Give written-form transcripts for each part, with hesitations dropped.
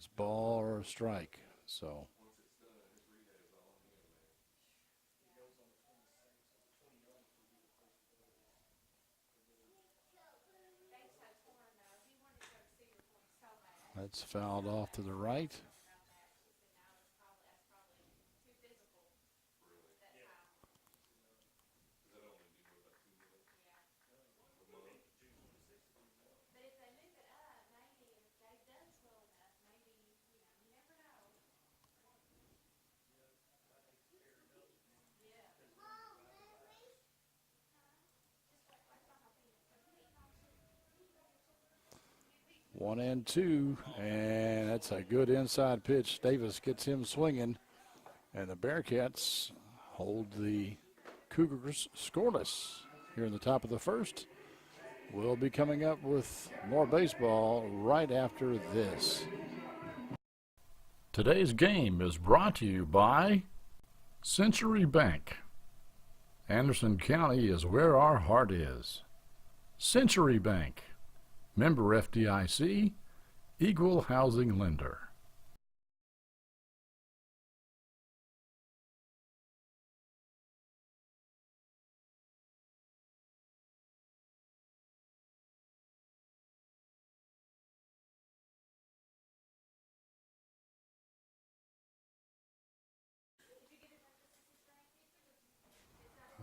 It's ball or a strike. So that's fouled off to the right. One and two, and that's a good inside pitch. Davis gets him swinging, and the Bearcats hold the Cougars scoreless here in the top of the first. We'll be coming up with more baseball right after this. Today's game is brought to you by Century Bank. Anderson County is where our heart is. Century Bank. Member FDIC, Equal Housing Lender.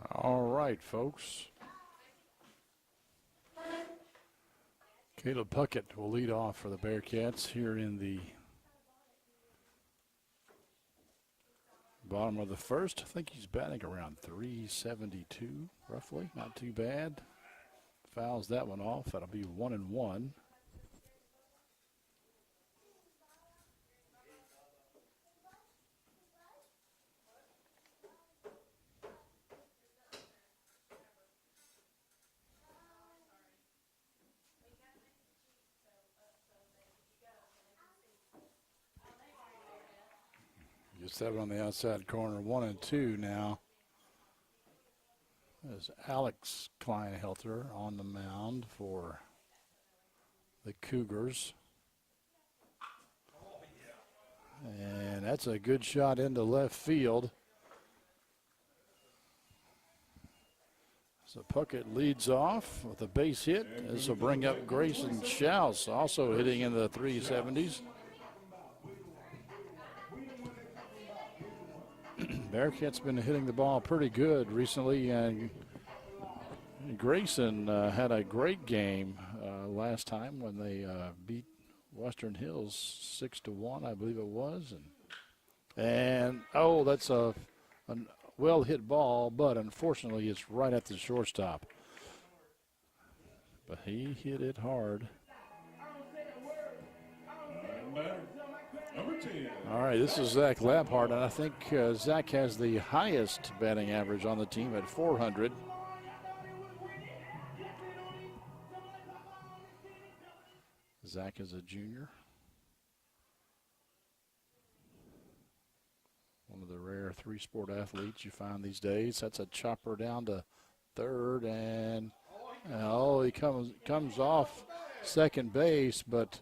All right, folks. Caleb Puckett will lead off for the Bearcats here in the bottom of the first. I think he's batting around 372, roughly. Not too bad. Fouls that one off. That'll be 1-1. Just have it on the outside corner, 1-2 now. There's Alex Kleinhelter on the mound for the Cougars. And that's a good shot into left field. So Puckett leads off with a base hit. This will bring up Grayson Schaus, also hitting in the 370s. Bearcats been hitting the ball pretty good recently, and Grayson had a great game last time when they beat Western Hills 6-1, I believe it was. And oh, that's a well-hit ball, but unfortunately it's right at the shortstop. But he hit it hard. All right, this is Zach Labhart, and I think Zach has the highest batting average on the team at 400. Zach is a junior. One of the rare three-sport athletes you find these days. That's a chopper down to third, and oh, he comes off second base, but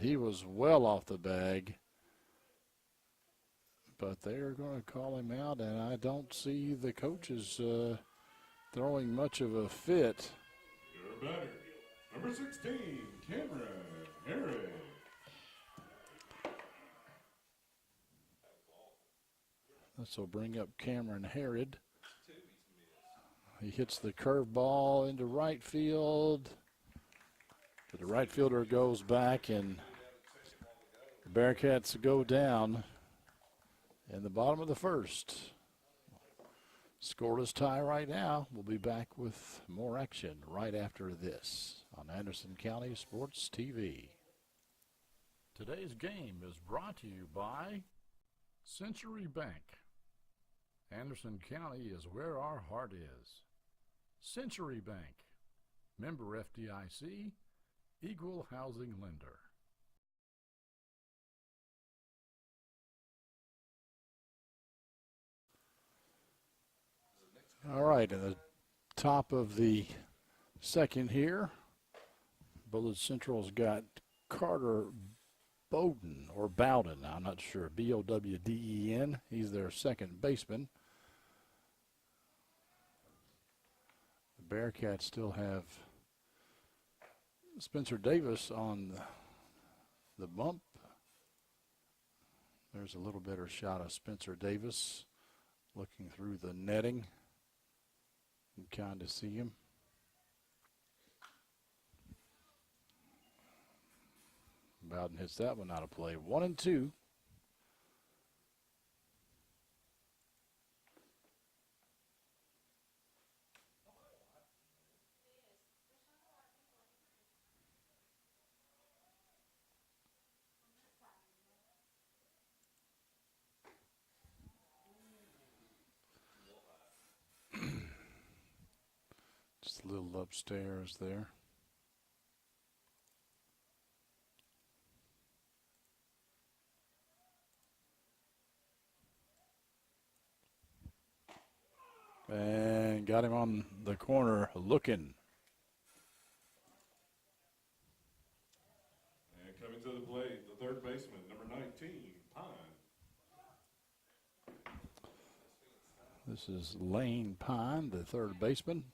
he was well off the bag. But they're going to call him out, and I don't see the coaches throwing much of a fit. Your batter, number 16, Cameron Harris. This will bring up Cameron Harrod. He hits the curveball into right field. But the right fielder goes back, and the Bearcats go down in the bottom of the first. Scoreless tie right now. We'll be back with more action right after this on Anderson County Sports TV. Today's game is brought to you by Century Bank. Anderson County is where our heart is. Century Bank. Member FDIC, Equal Housing Lender. All right, in the top of the second here, Bullitt Central's got Carter Bowden, or Bowden, I'm not sure, Bowden. He's their second baseman. The Bearcats still have Spencer Davis on the bump. There's a little better shot of Spencer Davis looking through the netting. You can kind of see him. Bowden hits that one out of play. 1-2. Just a little upstairs there. And got him on the corner looking. And coming to the plate, the third baseman, number 19, Pine. This is Lane Pine, the third baseman.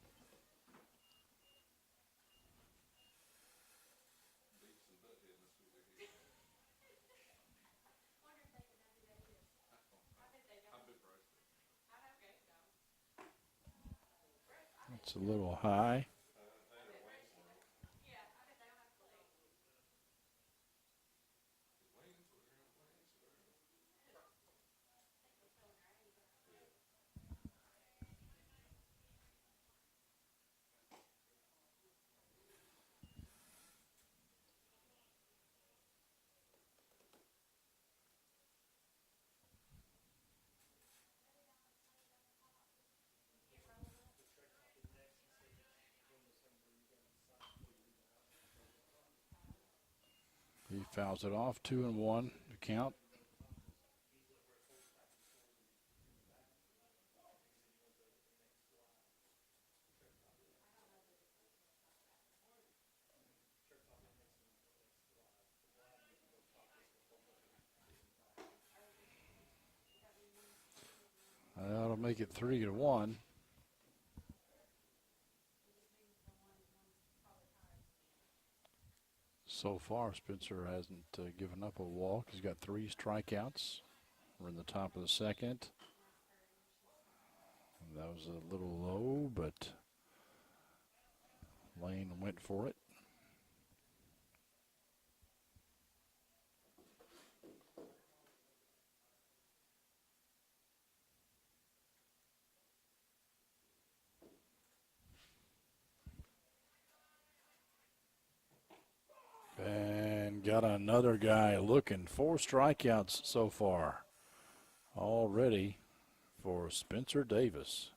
It's a little high. He fouls it off, 2-1 to count. That'll make it 3-1. So far, Spencer hasn't given up a walk. He's got 3 strikeouts. We're in the top of the second. That was a little low, but Lane went for it. And got another guy looking. 4 strikeouts so far already for Spencer Davis.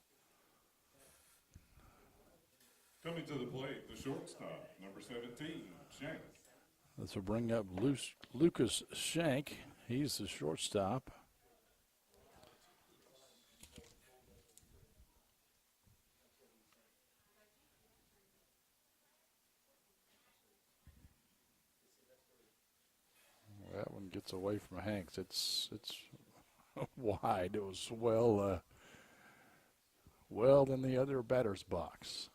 Coming to the plate, the shortstop, number 17, Shank. This will bring up Lucas Shank. He's the shortstop. That one gets away from Hanks. It's wide. It was well in the other batter's box.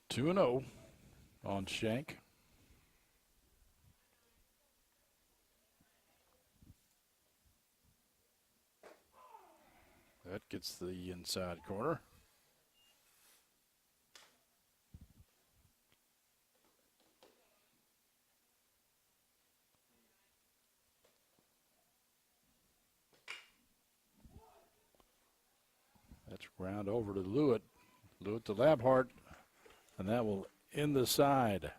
Two 2-0 on Shank. That gets the inside corner. That's ground over to Lewitt. Lewitt to Labhart. And that will end the side.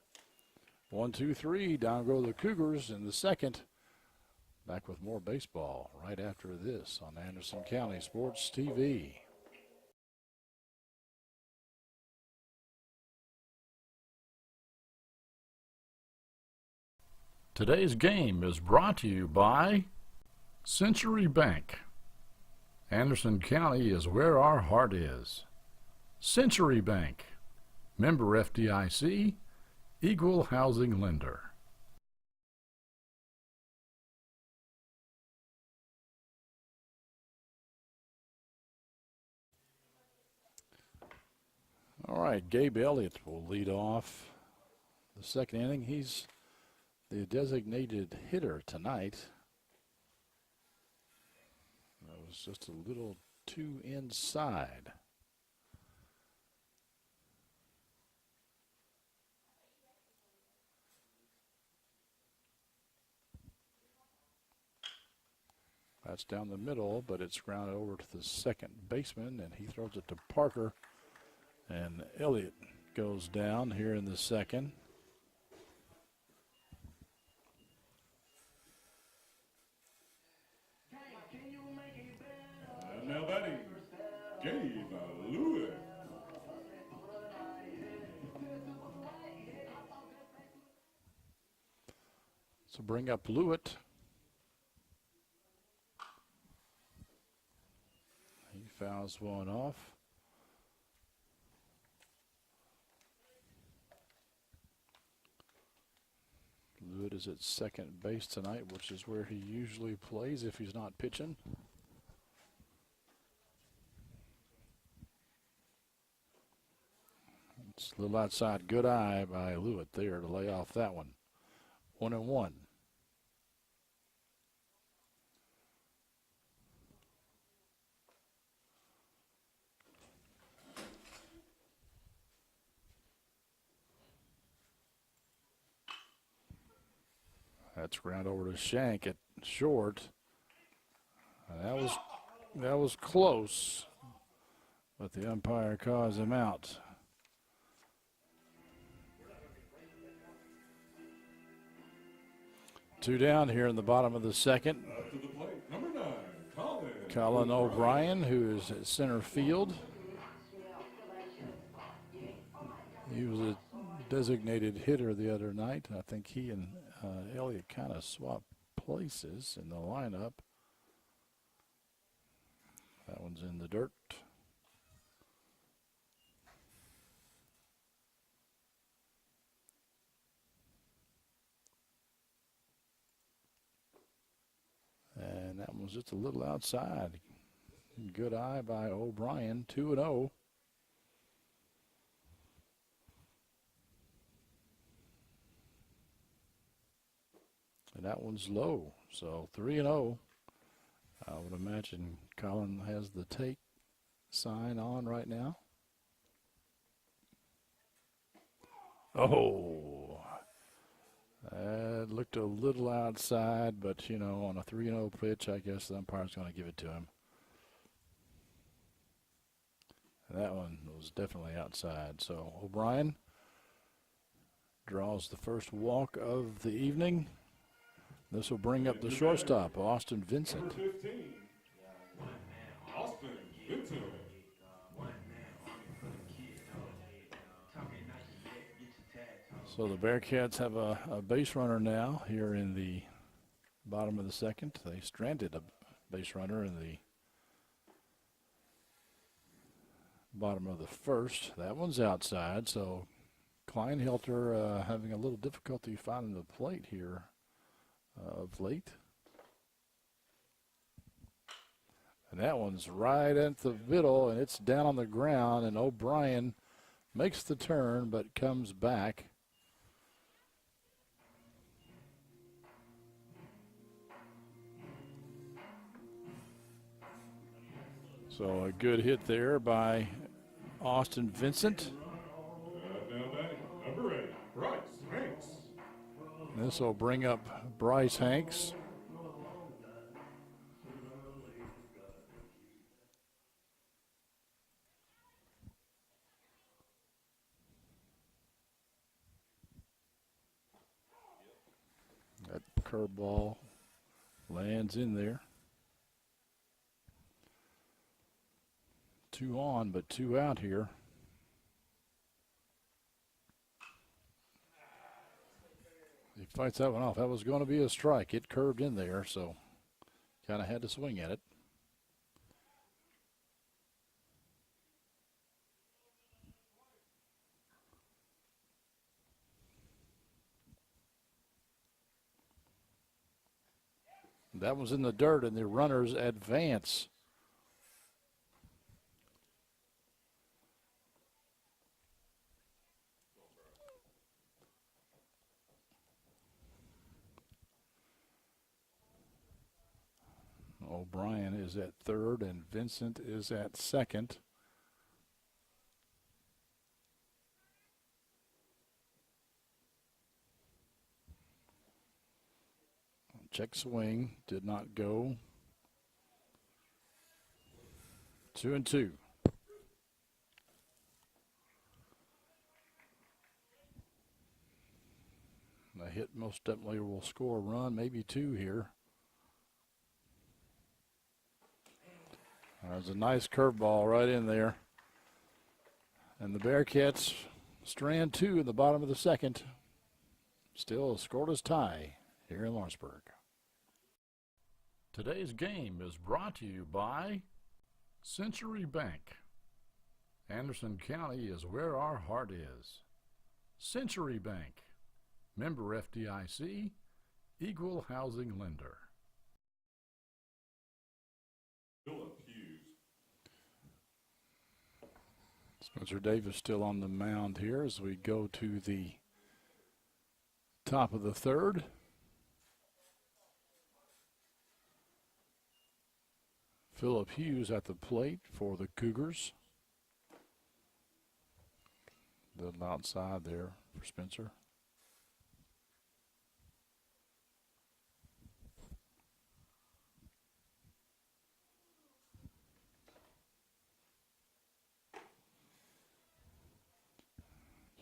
1-2-3. Down go the Cougars in the second. Back with more baseball right after this on Anderson County Sports TV. Today's game is brought to you by Century Bank. Anderson County is where our heart is. Century Bank, member FDIC, equal housing lender. All right, Gabe Elliott will lead off the second inning. He's the designated hitter tonight. That was just a little too inside. That's down the middle, but it's grounded over to the second baseman, and he throws it to Parker. And Elliott goes down here in the second. And now batting, Gabe Lewis. So bring up Bullitt. He fouls one off. Bullitt is at second base tonight, which is where he usually plays if he's not pitching. It's a little outside. Good eye by Bullitt there to lay off that one. 1-1. That's ground over to Shank at short. That was close, but the umpire calls him out. Two down here in the bottom of the second. Up to the plate, number 9, Colin O'Brien, who is at center field. He was a designated hitter the other night. I think he and Elliott kind of swapped places in the lineup. That one's in the dirt. And that one was just a little outside. Good eye by O'Brien, 2-0. And that one's low, so 3-0. I would imagine Colin has the take sign on right now. Oh, that looked a little outside, but, you know, on a 3-0 pitch, I guess the umpire's going to give it to him. And that one was definitely outside. So O'Brien draws the first walk of the evening. This will bring up the shortstop, Austin Vincent. number 15, Austin Vincent. So the Bearcats have a base runner now here in the bottom of the second. They stranded a base runner in the bottom of the first. That one's outside, so Kleinhelter having a little difficulty finding the plate here of late. And that one's right at the middle, and it's down on the ground, and O'Brien makes the turn but comes back. So a good hit there by Austin Vincent. Now batting, number 8, Bryce Hanks. This will bring up Bryce Hanks. That curveball Lands in there. 2 on, but 2 out here. He fights that one off. That was going to be a strike. It curved in there, so kind of had to swing at it. That was in the dirt, and the runners advance. O'Brien is at third, and Vincent is at second. Check swing, did not go. 2-2. The hit most definitely will score a run, maybe 2 here. There's a nice curveball right in there. And the Bearcats strand 2 in the bottom of the second. Still a scoreless tie here in Lawrenceburg. Today's game is brought to you by Century Bank. Anderson County is where our heart is. Century Bank, member FDIC, equal housing lender. Bullitt. Spencer Davis still on the mound here as we go to the top of the third. Phillip Hughes at the plate for the Cougars. A little outside there for Spencer.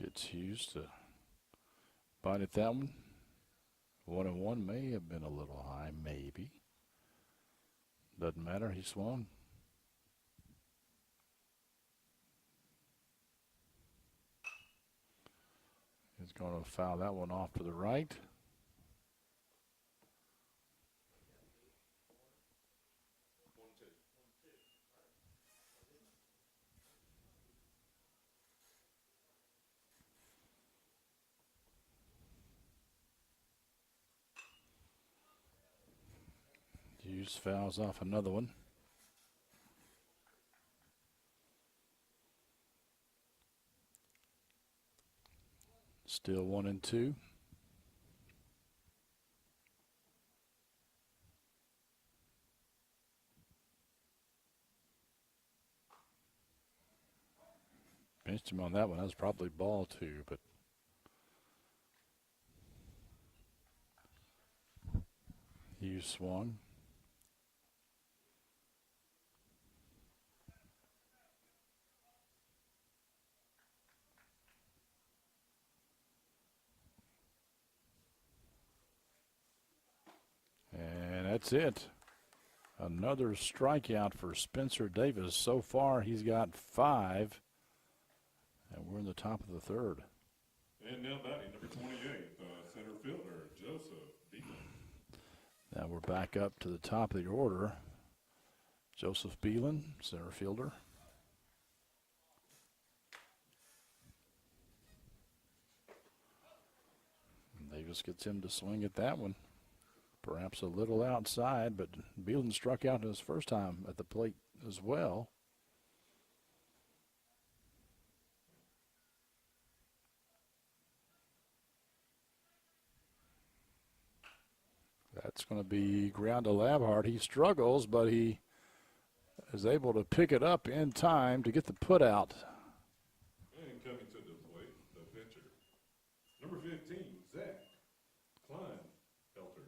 Gets Hughes to bite at that one. 1-1 may have been a little high, maybe. Doesn't matter, he swung. He's going to foul that one off to the right. Hughes fouls off another one. Still 1-2. Pinched him on that one. That was probably ball 2, but Hughes swung. And that's it. Another strikeout for Spencer Davis. So far, he's got 5. And we're in the top of the third. And now batting, number 28, center fielder, Joseph Beelan. Now we're back up to the top of the order. Joseph Beelan, center fielder. And Davis gets him to swing at that one. Perhaps a little outside, but Beelan struck out his first time at the plate as well. That's going to be ground to Labhart. He struggles, but he is able to pick it up in time to get the put out. And coming to the plate, the pitcher, number 15, Zach Kleinfelter.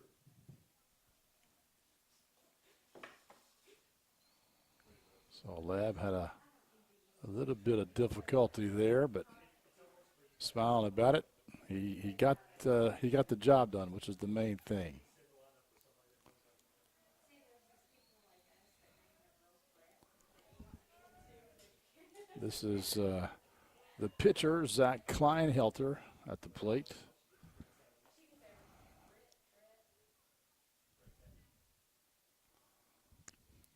So Lab had a little bit of difficulty there, but smiling about it. He got the job done, which is the main thing. This is the pitcher, Zach Kleinhelter, at the plate.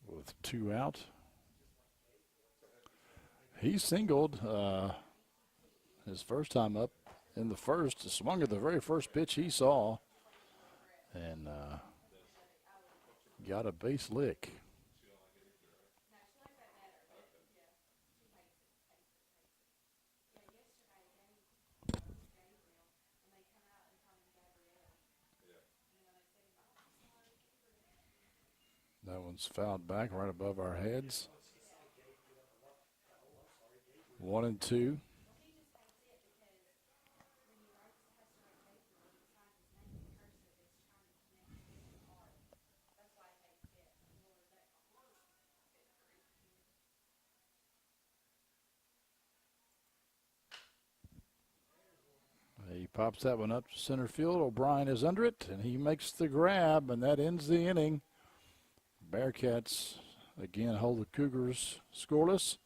With 2 out. He singled his first time up in the first, swung at the very first pitch he saw, and got a base lick. That one's fouled back right above our heads. 1-2. He pops that one up to center field. O'Brien is under it, and he makes the grab, and that ends the inning. Bearcats again hold the Cougars scoreless.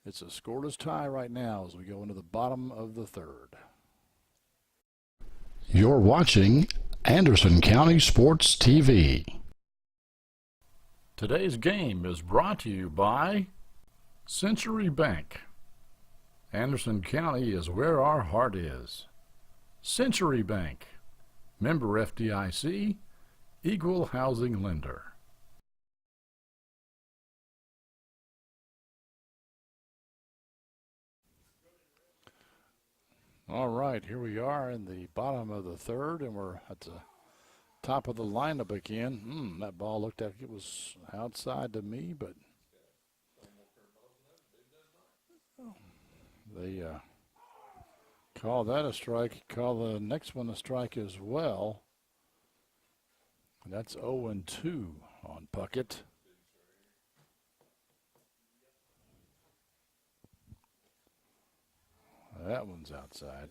It's a scoreless tie right now as we go into the bottom of the third. You're watching Anderson County Sports TV. Today's game is brought to you by Century Bank. Anderson County is where our heart is. Century Bank, member FDIC, equal housing lender. All right, here we are in the bottom of the third, and we're at the top of the lineup again. That ball looked like it was outside to me, but they call that a strike, call the next one a strike as well. And that's 0-2 on Puckett. That one's outside.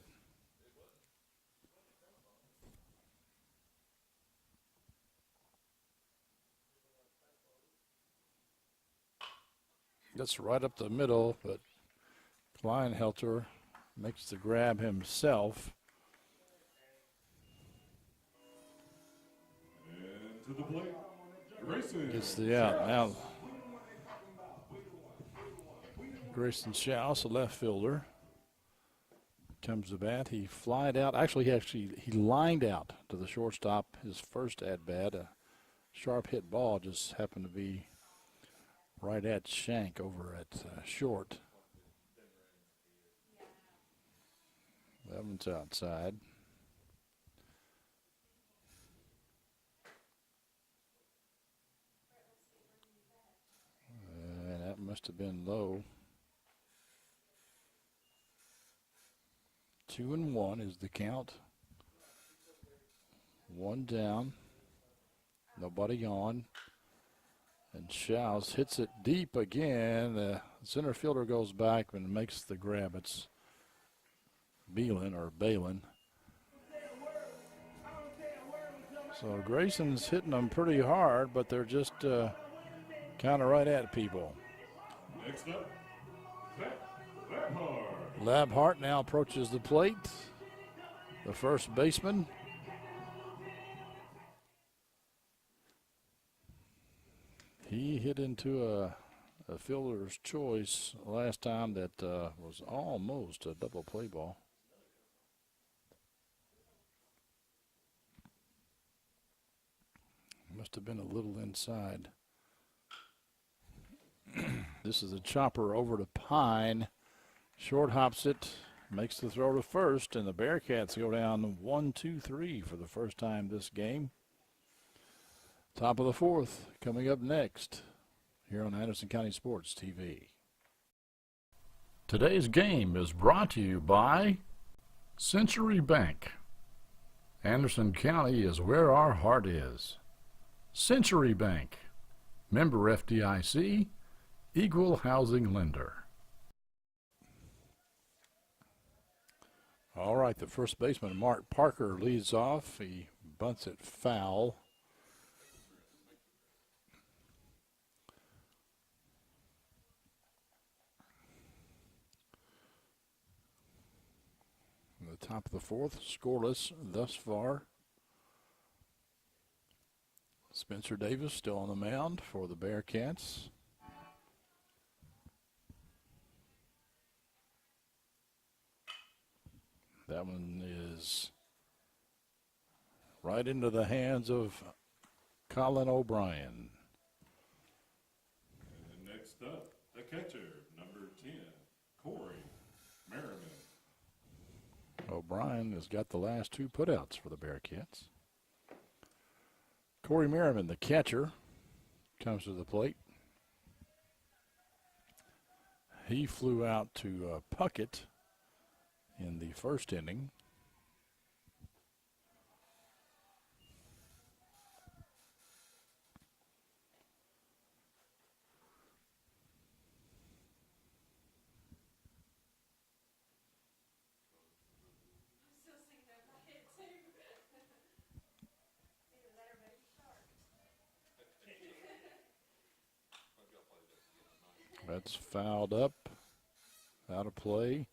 That's right up the middle, but Kleinhelter makes the grab himself. And to the plate, Grayson. Gets the out. Now, Grayson Schaus, a left fielder, comes to bat. He flied out. Actually, he lined out to the shortstop his first at-bat. A sharp hit ball just happened to be right at Shank over at short. That one's outside. And that must have been low. 2-1 is the count. One down. Nobody on. And Schaus hits it deep again. The center fielder goes back and makes the grab. It's Balin. So Grayson's hitting them pretty hard, but they're just kind of right at people. Next up, Zach Labhart. Labhart now approaches the plate. The first baseman. He hit into a fielder's choice last time that was almost a double play ball. Must have been a little inside. This is a chopper over to Pine. Short hops it, makes the throw to first, and the Bearcats go down 1-2-3 for the first time this game. Top of the fourth coming up next here on Anderson County Sports TV. Today's game is brought to you by Century Bank. Anderson County is where our heart is. Century Bank, member FDIC, equal housing lender. All right, the first baseman, Mark Parker, leads off. He bunts it foul. top of the fourth, scoreless thus far. Spencer Davis still on the mound for the Bearcats. That one is right into the hands of Colin O'Brien. And next up, the catcher, number 10, Corey Merriman. O'Brien has got the last two putouts for the Bearcats. Corey Merriman, the catcher, comes to the plate. He flew out to Puckett in the first inning. That's fouled up, out of play.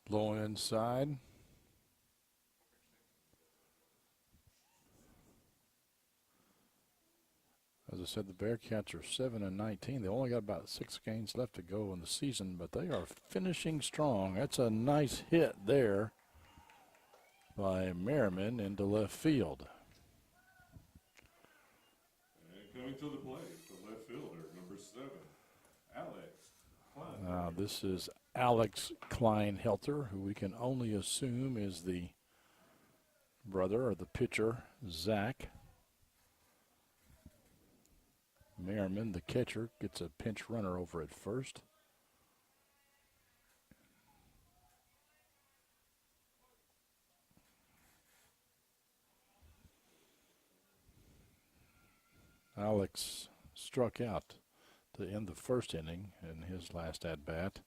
Low inside. As I said, the Bearcats are 7-19. They only got about 6 games left to go in the season, but they are finishing strong. That's a nice hit there by Merriman into left field. And coming to the plate, the left fielder, number 7, Alex Klein. Now this is Alex Kleinhelter, who we can only assume is the brother of the pitcher, Zach. Merriman, the catcher, gets a pinch runner over at first. Alex struck out to end the first inning in his last at-bat.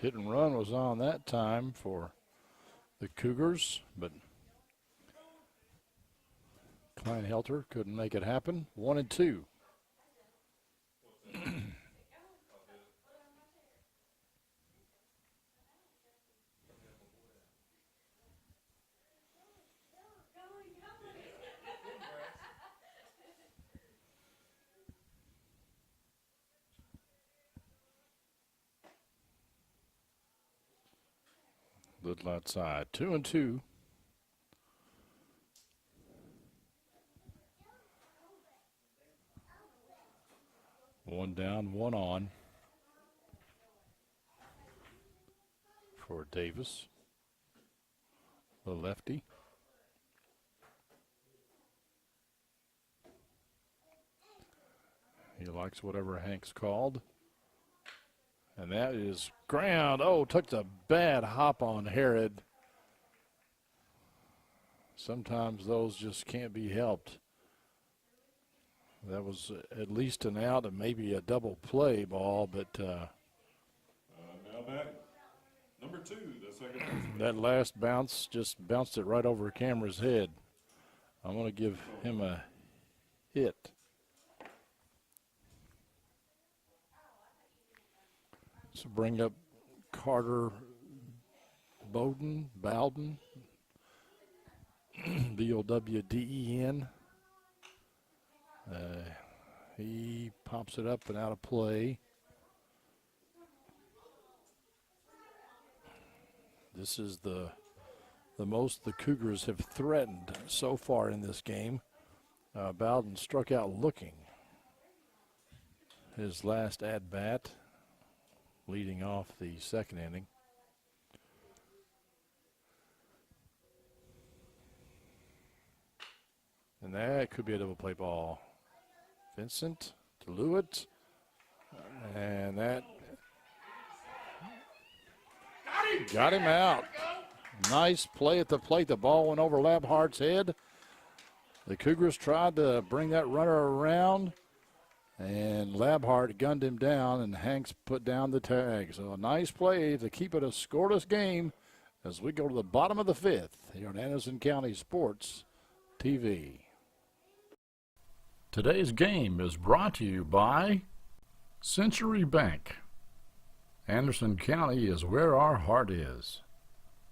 Hit and run was on that time for the Cougars, but Kleinhelter couldn't make it happen. 1-2. Little outside. 2-2. One down, one on for Davis, the lefty. He likes whatever Hank's called. And that is ground. Oh, took the bad hop on Herod. Sometimes those just can't be helped. That was at least an out and maybe a double play ball, but Now back, number 2, the second baseman. that last bounce just bounced it right over Cameron's head. I'm going to give him a hit. So bring up Carter Bowden, Bowden. He pops it up and out of play. This is the most the Cougars have threatened so far in this game. Bowden struck out looking. His last at-bat, leading off the second inning. And that could be a double play ball. Vincent to Lewitt. And that got him out. Nice play at the plate. The ball went over Labhart's head. The Cougars tried to bring that runner around, and Labhart gunned him down, and Hanks put down the tag. So a nice play to keep it a scoreless game as we go to the bottom of the fifth here on Anderson County Sports TV. Today's game is brought to you by Century Bank. Anderson County is where our heart is.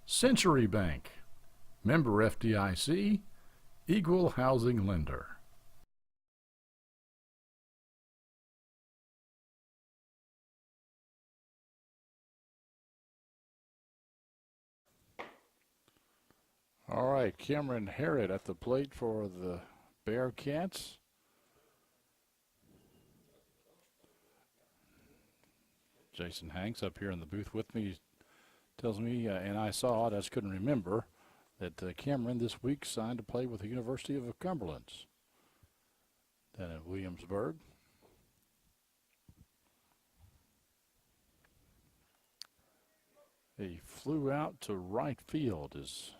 Century Bank, member FDIC, equal housing lender. All right, Cameron Harrod at the plate for the Bearcats. Jason Hanks up here in the booth with me tells me, and I saw it, I just couldn't remember, that Cameron this week signed to play with the University of Cumberland down in Williamsburg. He flew out to right field his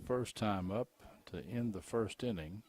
first time up to end the first inning.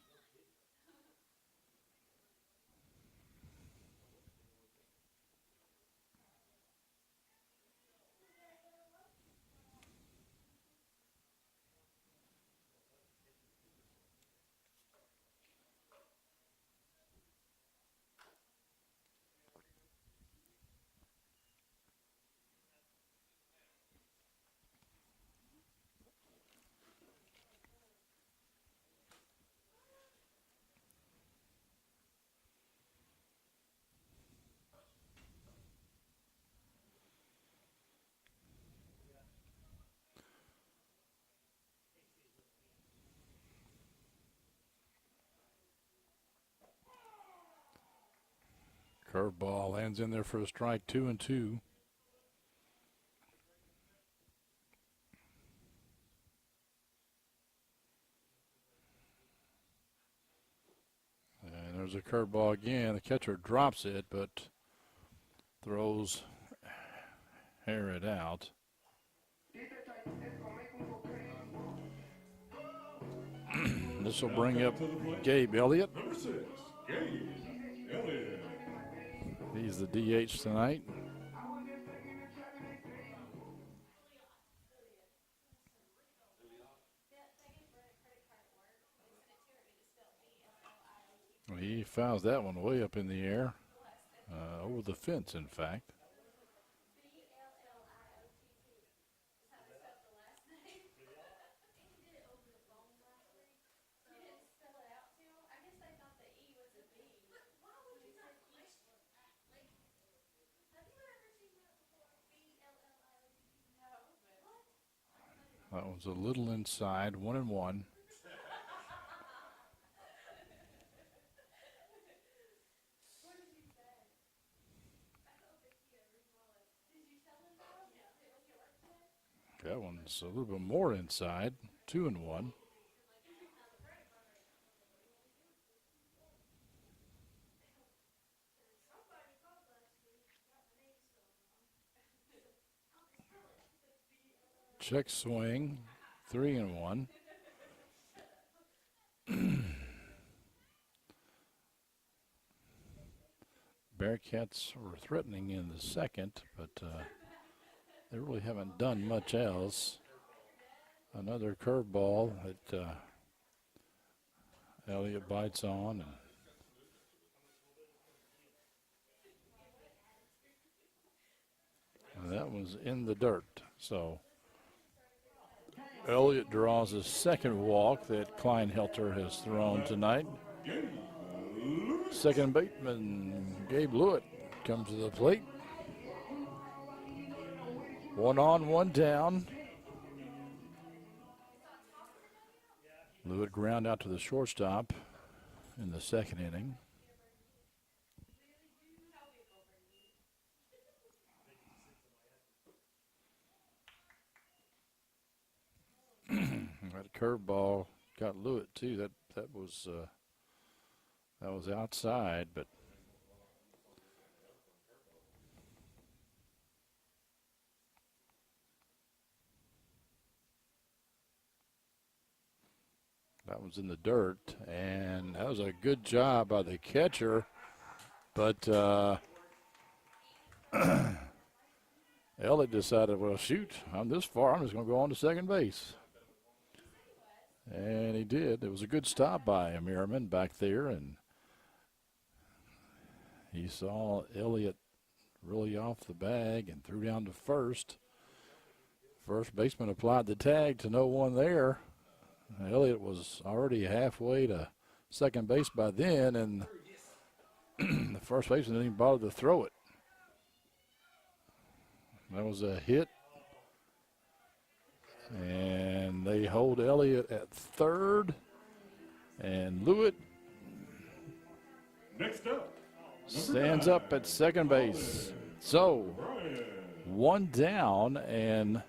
Curveball lands in there for a strike, 2-2. And there's a curveball again. The catcher drops it, but throws Harrod out. This will bring up Gabe Elliott. Number 6, Gabe Elliott. He's the DH tonight. He fouls that one way up in the air, over the fence, in fact. That one's a little inside, 1-1. That one's a little bit more inside, 2-1. Check swing, 3-1. Bearcats were threatening in the second, but they really haven't done much else. Another curveball that Elliott bites on. And And that was in the dirt. So Elliott draws his second walk that Kleinhelter has thrown tonight. Second baseman Gabe Lewitt comes to the plate. 1 on, 1 down. Lewitt ground out to the shortstop in the second inning. That curveball got Lewitt too. That was outside, but that was in the dirt, and that was a good job by the catcher. But Elliott decided, well, shoot, I'm this far. I'm just going to go on to second base. And he did. It was a good stop by Merriman back there, and he saw Elliott really off the bag and threw down to first. First baseman applied the tag to no one there. Elliott was already halfway to second base by then, and the first baseman didn't even bother to throw it. That was a hit. And they hold Elliott at third. And Lewitt Next up, stands up at second base. So 1 down and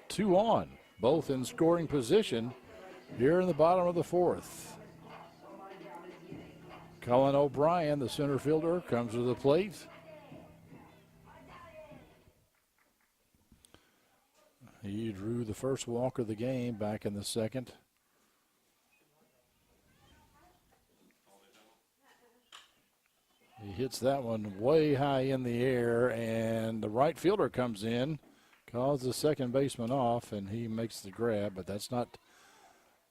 2 on, both in scoring position here in the bottom of the fourth. Colin O'Brien, the center fielder, comes to the plate. He drew the first walk of the game back in the second. He hits that one way high in the air, and the right fielder comes in, calls the second baseman off, and he makes the grab, but that's not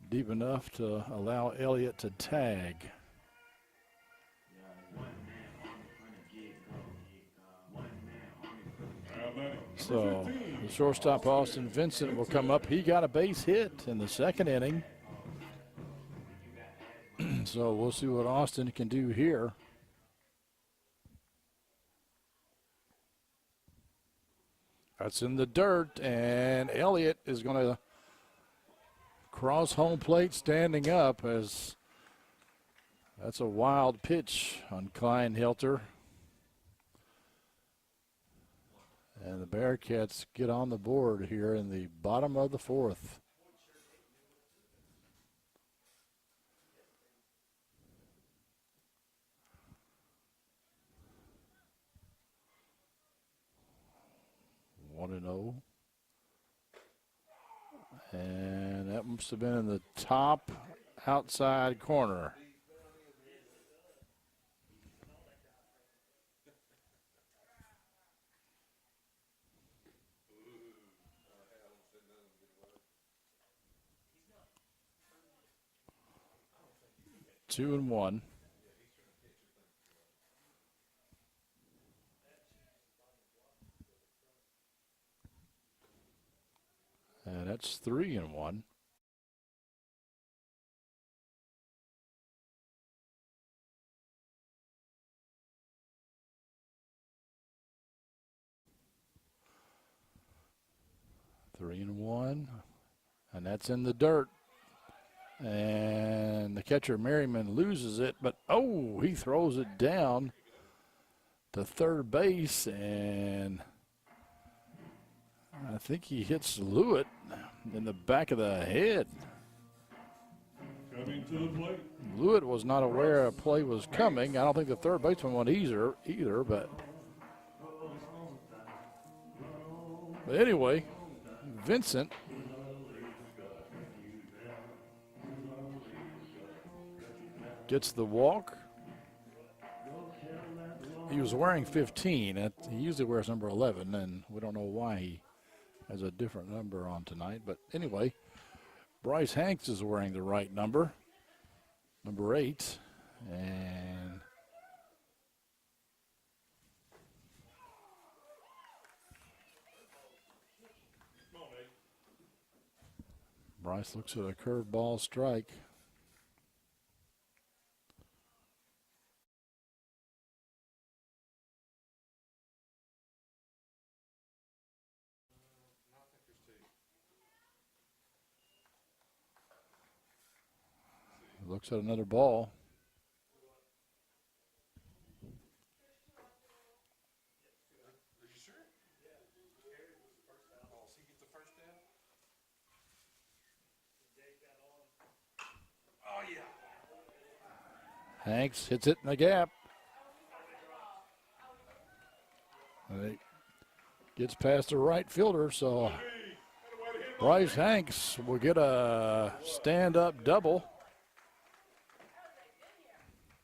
deep enough to allow Elliott to tag. So the shortstop, Austin Vincent, will come up. He got a base hit in the second inning. So we'll see what Austin can do here. That's in the dirt, and Elliott is going to cross home plate standing up, as that's a wild pitch on Kleinhelter. And the Bearcats get on the board here in the bottom of the fourth. One and 0. And that must have been in the top outside corner. Two and 1. And that's 3 and 1. And that's in the dirt. And the catcher, Merriman, loses it, but oh, he throws it down to third base, and I think he hits Lewitt in the back of the head. coming to the plate. Lewitt was not aware a play was coming. I don't think the third baseman went either, but anyway, Vincent gets the walk. He was wearing 15. He usually wears number 11, and we don't know why he has a different number on tonight. But anyway, Bryce Hanks is wearing the right number, number 8. And Rice looks at a curveball strike. Looks at another ball. Hanks hits it in the gap. And it gets past the right fielder, so Bryce Hanks will get a stand-up double.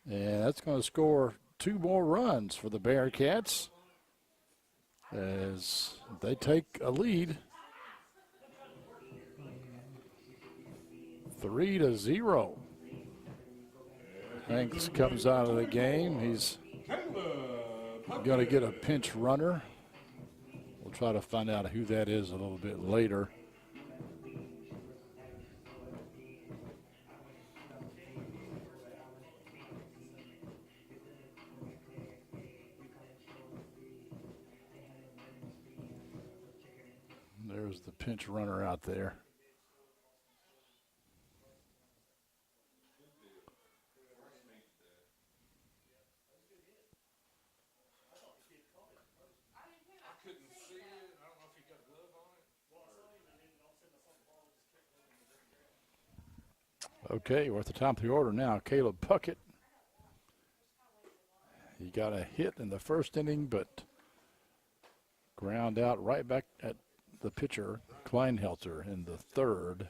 And that's going to score 2 more runs for the Bearcats as they take a lead 3-0. Hanks comes out of the game. He's going to get a pinch runner. We'll try to find out who that is a little bit later. There's the pinch runner out there. Okay, we're at the top of the order now. Caleb Puckett. He got a hit in the first inning, but ground out right back at the pitcher, Kleinhelter, in the third.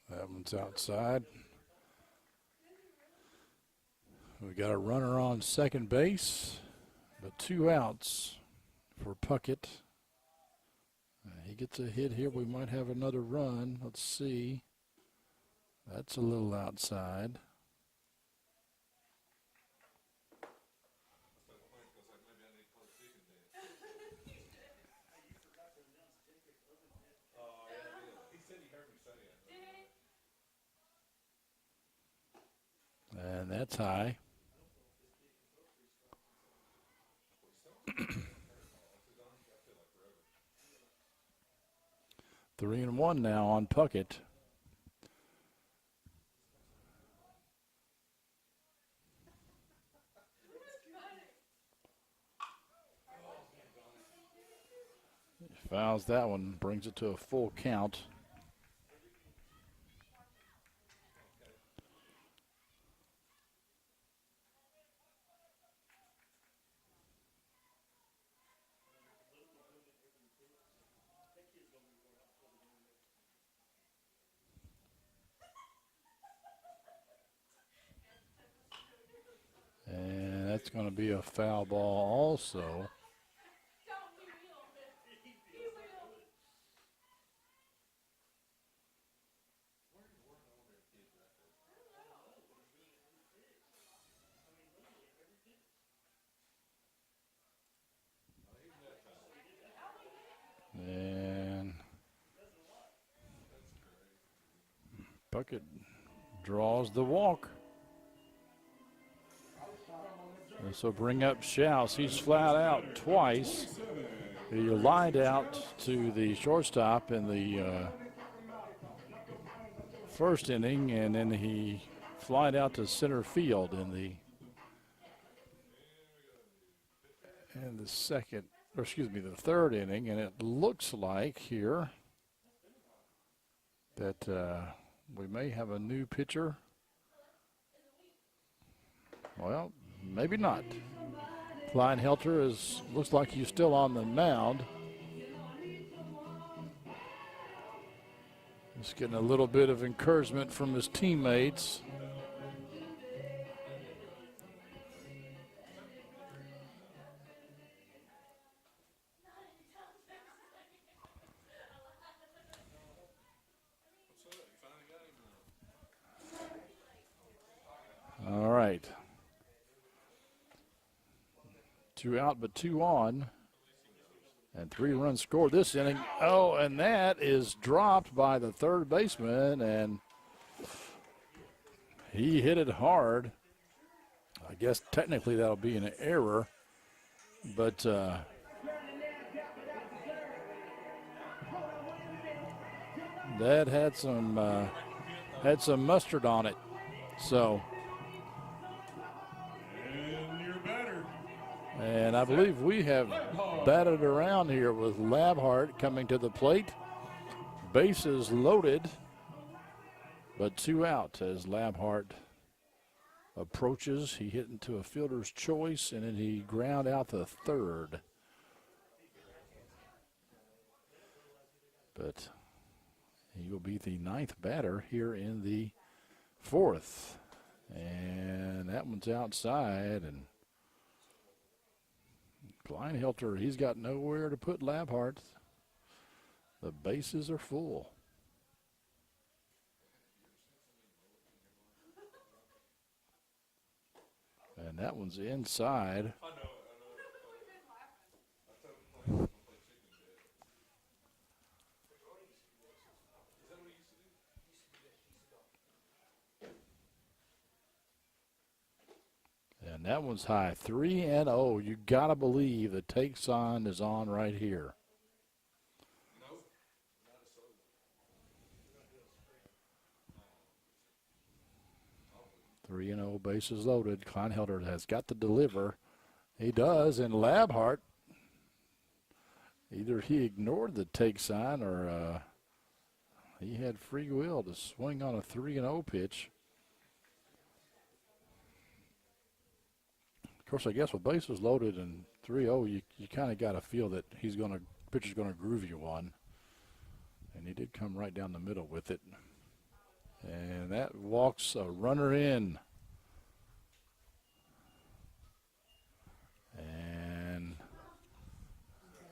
That one's outside. We got a runner on second base, but 2 outs for Puckett. He gets a hit here. We might have another run. Let's see. That's a little outside. And that's high. Three and one now on Puckett. He fouls that one, brings it to a full count. And that's going to be a foul ball also. And Puckett draws the walk. This will bring up Schaus. He's flat out twice. He lined out to the shortstop in the first inning, and then he flied out to center field in the second, or excuse me, the third inning. And it looks like here that we may have a new pitcher. Well, maybe not. Kleinhelter looks like he's still on the mound. He's getting a little bit of encouragement from his teammates. All right. 2 out, but 2 on. And 3 runs scored this inning. Oh, and that is dropped by the third baseman, and he hit it hard. I guess technically that'll be an error, but that had some mustard on it. So, And your batter. and I believe we have batted around here with Labhart coming to the plate. Bases loaded, but 2 out as Labhart approaches. He hit into a fielder's choice, and then he ground out the third. But he will be the 9th batter here in the 4th. And that one's outside, and Kleinhelter, he's got nowhere to put Labhart. The bases are full. And that one's inside. And that one's high. 3-0. You got to believe the takes on is on right here. 3-0, bases loaded. Kleinhelter has got to deliver. He does, and Labhart, either he ignored the take sign or he had free will to swing on a 3-0 pitch. Of course, I guess with bases loaded and 3-0, you kind of got to feel that pitcher's going to groove you one. And he did come right down the middle with it. And that walks a runner in. And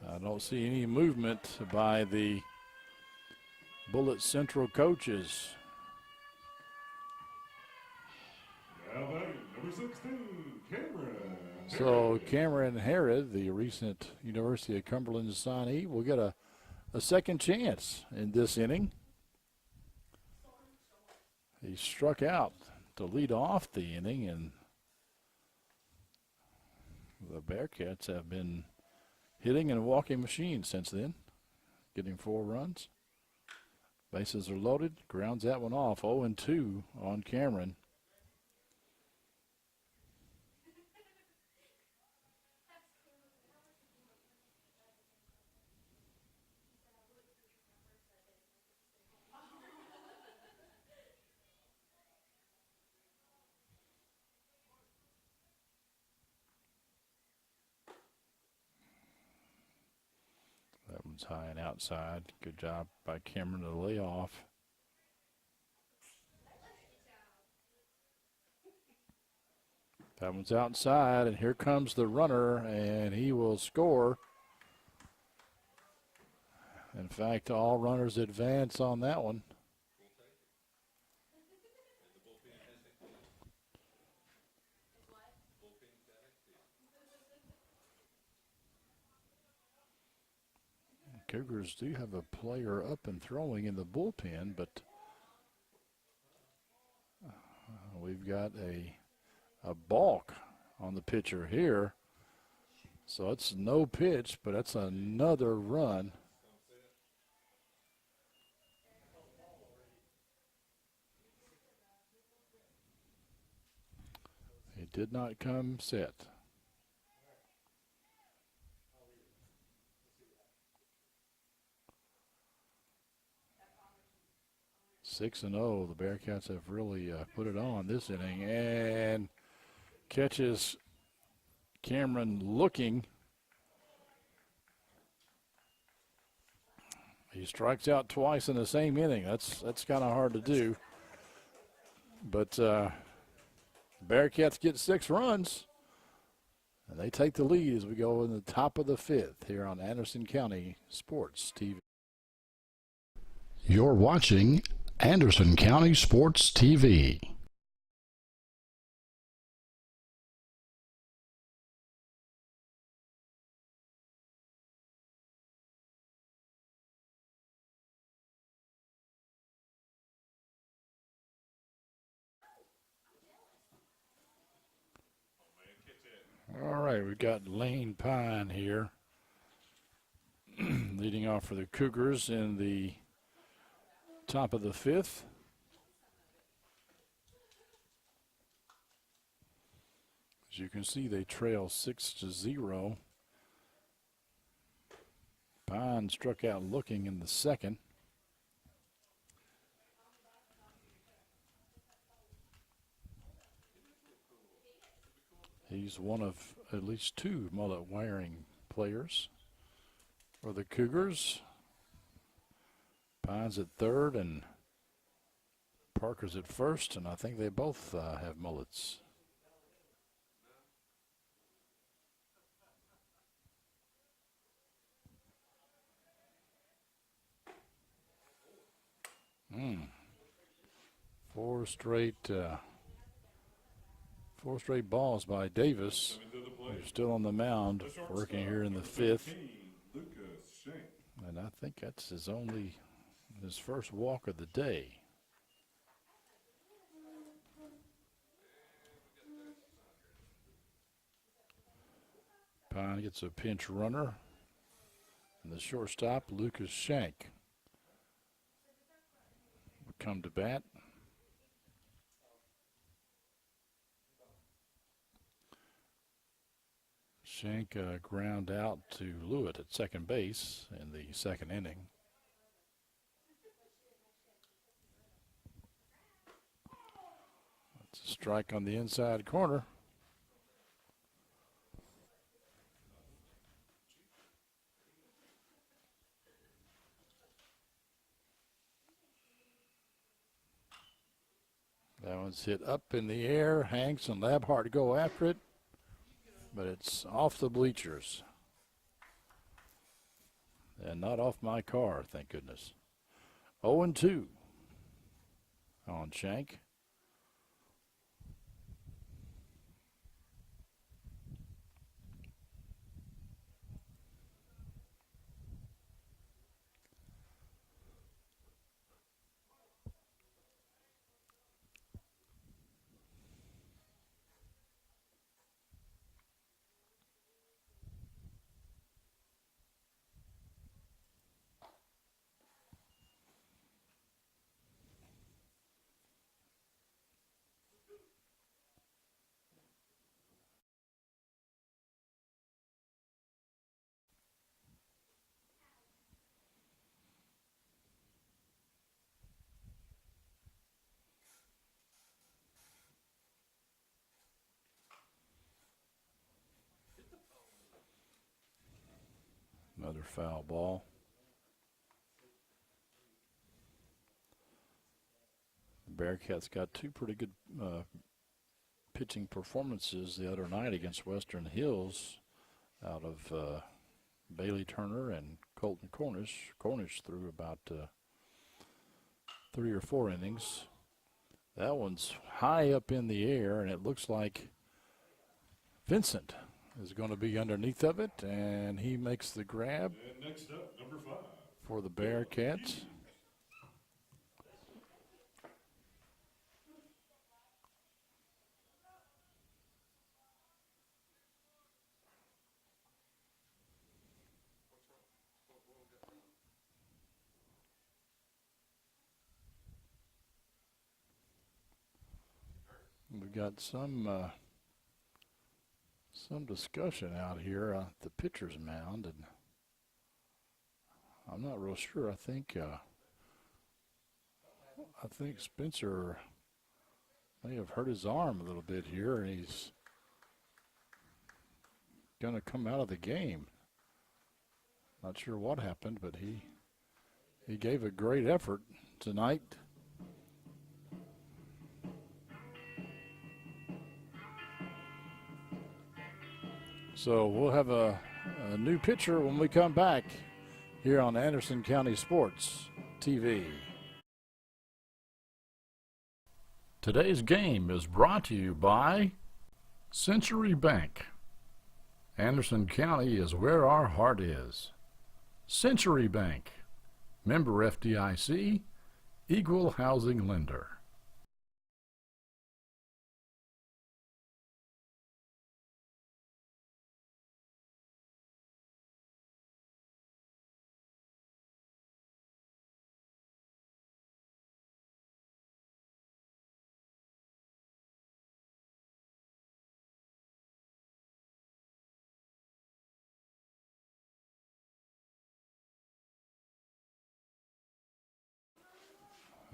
I don't see any movement by the Bullitt Central coaches. Now batting, number 16, Cameron. So Cameron Herod, the recent University of Cumberland signee, will get a second chance in this inning. He struck out to lead off the inning, and the Bearcats have been hitting and walking machines since then, getting 4 runs. Bases are loaded, grounds that one off, 0-2 on Cameron. That one's high and outside. Good job by Cameron to lay off. That one's outside, and here comes the runner, and he will score. In fact, all runners advance on that one. Cougars do have a player up and throwing in the bullpen, but we've got a balk on the pitcher here. So it's no pitch, but that's another run. He did not come set. 6-0. The Bearcats have really put it on this inning, and catches Cameron looking. He strikes out twice in the same inning. That's kind of hard to do. But Bearcats get 6 runs, and they take the lead as we go in the top of the 5th here on Anderson County Sports TV. You're watching Anderson County Sports TV. All right, we've got Lane Pine here leading off for the Cougars in the top of the fifth. As you can see, they trail 6-0. Pine struck out looking in the second. He's one of at least two mullet-wearing players for the Cougars. Pine's at third and Parker's at first, and I think they both have mullets. Four straight balls by Davis, who's still on the mound, working here in the fifth. And I think that's his first walk of the day. Pine gets a pinch runner. And the shortstop, Lucas Shank, would come to bat. Shank ground out to Lewitt at second base in the second inning. That's a strike on the inside corner. That one's hit up in the air. Hanks and Labhart go after it, but it's off the bleachers. And not off my car, thank goodness. 0-2 on Shank. Another foul ball. The Bearcats got two pretty good pitching performances the other night against Western Hills out of Bailey Turner and Colton Cornish. Cornish threw about 3 or 4 innings. That one's high up in the air, and it looks like Vincent is going to be underneath of it, and he makes the grab. And next up, number 5. For the Bearcats. We got some discussion out here at the pitcher's mound, and I'm not real sure. I think Spencer may have hurt his arm a little bit here, and he's going to come out of the game. Not sure what happened, but he gave a great effort tonight. So we'll have a new pitcher when we come back here on Anderson County Sports TV. Today's game is brought to you by Century Bank. Anderson County is where our heart is. Century Bank, member FDIC, equal housing lender.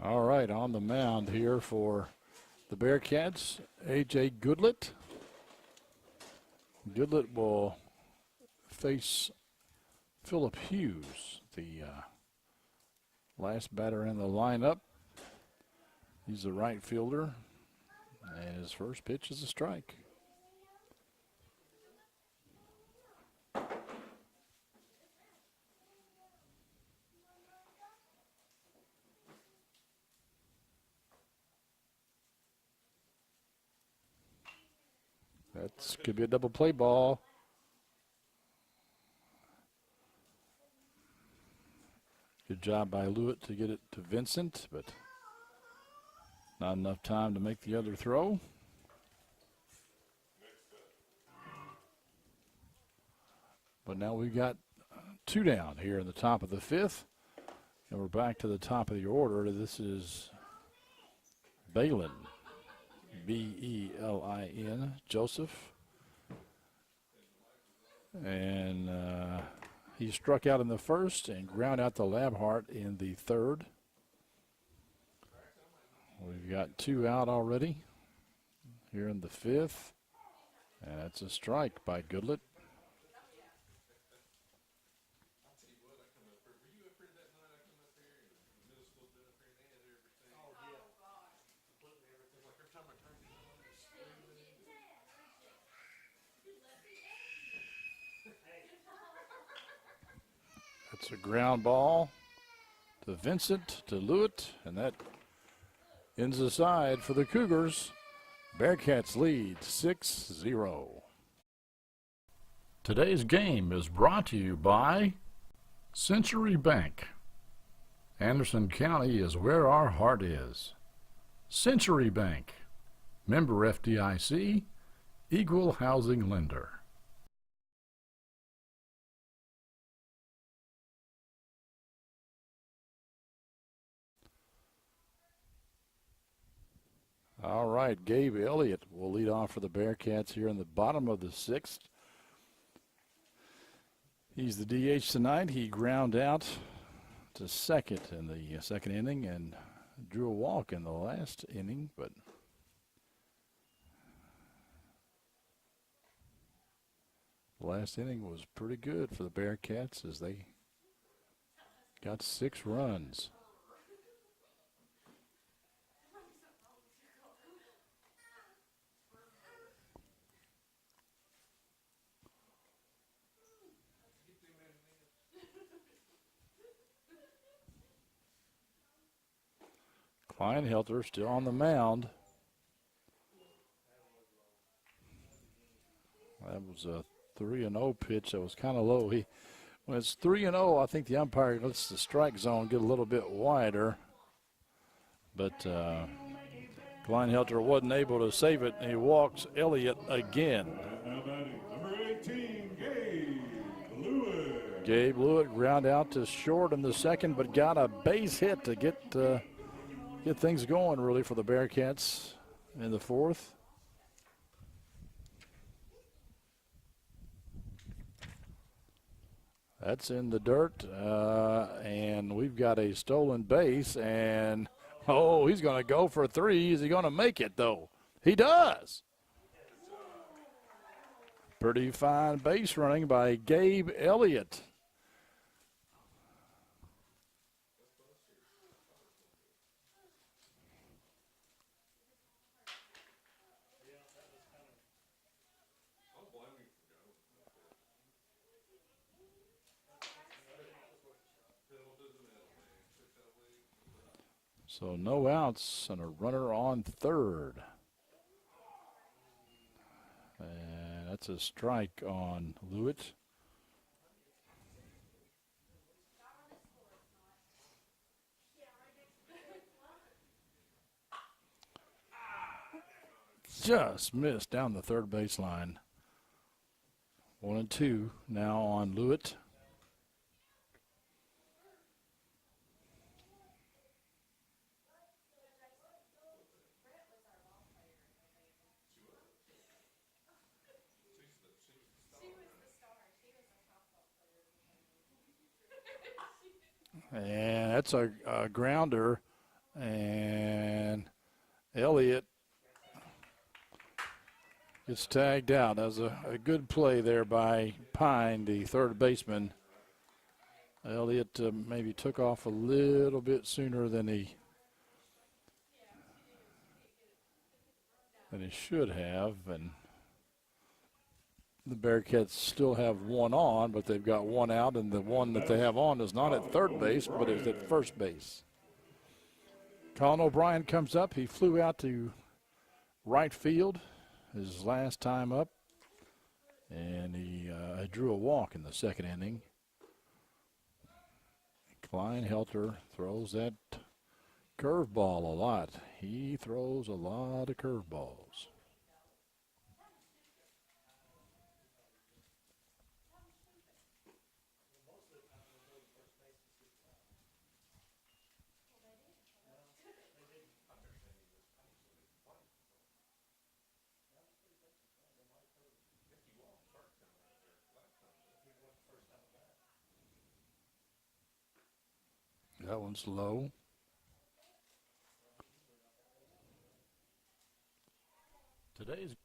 All right, on the mound here for the Bearcats, A.J. Goodlett. Goodlett will face Philip Hughes, the last batter in the lineup. He's the right fielder, and his first pitch is a strike. That could be a double play ball. Good job by Lewitt to get it to Vincent, but not enough time to make the other throw. But now we've got 2 down here in the top of the 5th. And we're back to the top of the order. This is Balin, B-E-L-I-N, Joseph. And he struck out in the first and ground out to Labhart in the 3rd. We've got 2 out already here in the 5th. And that's a strike by Goodlett. It's a ground ball to Vincent, to Lewitt, and that ends the side for the Cougars. Bearcats lead 6-0. Today's game is brought to you by Century Bank. Anderson County is where our heart is. Century Bank, member FDIC, equal housing lender. All right, Gabe Elliott will lead off for the Bearcats here in the bottom of the 6th. He's the DH tonight. He ground out to second in the 2nd inning and drew a walk in the last inning, but the last inning was pretty good for the Bearcats as they got 6 runs. Kleinhelter still on the mound. That was a 3-0 pitch that was kind of low. When it's 3-0, I think the umpire lets the strike zone get a little bit wider. But Kleinhelter wasn't able to save it, and he walks Elliott again. Now batting, number 18, Gabe Lewis. Gabe Lewitt ground out to short in the 2nd, but got a base hit to get things going really for the Bearcats in the 4th. That's in the dirt, and we've got a stolen base, and he's going to go for 3. Is he going to make it, though? He does. Pretty fine base running by Gabe Elliott. So no outs and a runner on 3rd. And that's a strike on Lewitt. Just missed down the 3rd baseline. 1-2 now on Lewitt. And that's a grounder, And Elliott gets tagged out. That was a good play there by Pine, the third baseman. Elliott maybe took off a little bit sooner than he should have, and the Bearcats still have one on, but they've got one out, and the one that they have on is not at third base, but is at first base. Colin O'Brien comes up. He flew out to right field his last time up, and he drew a walk in the second inning. Klein Helter throws that curveball a lot. He throws a lot of curveballs. That one's low. Today's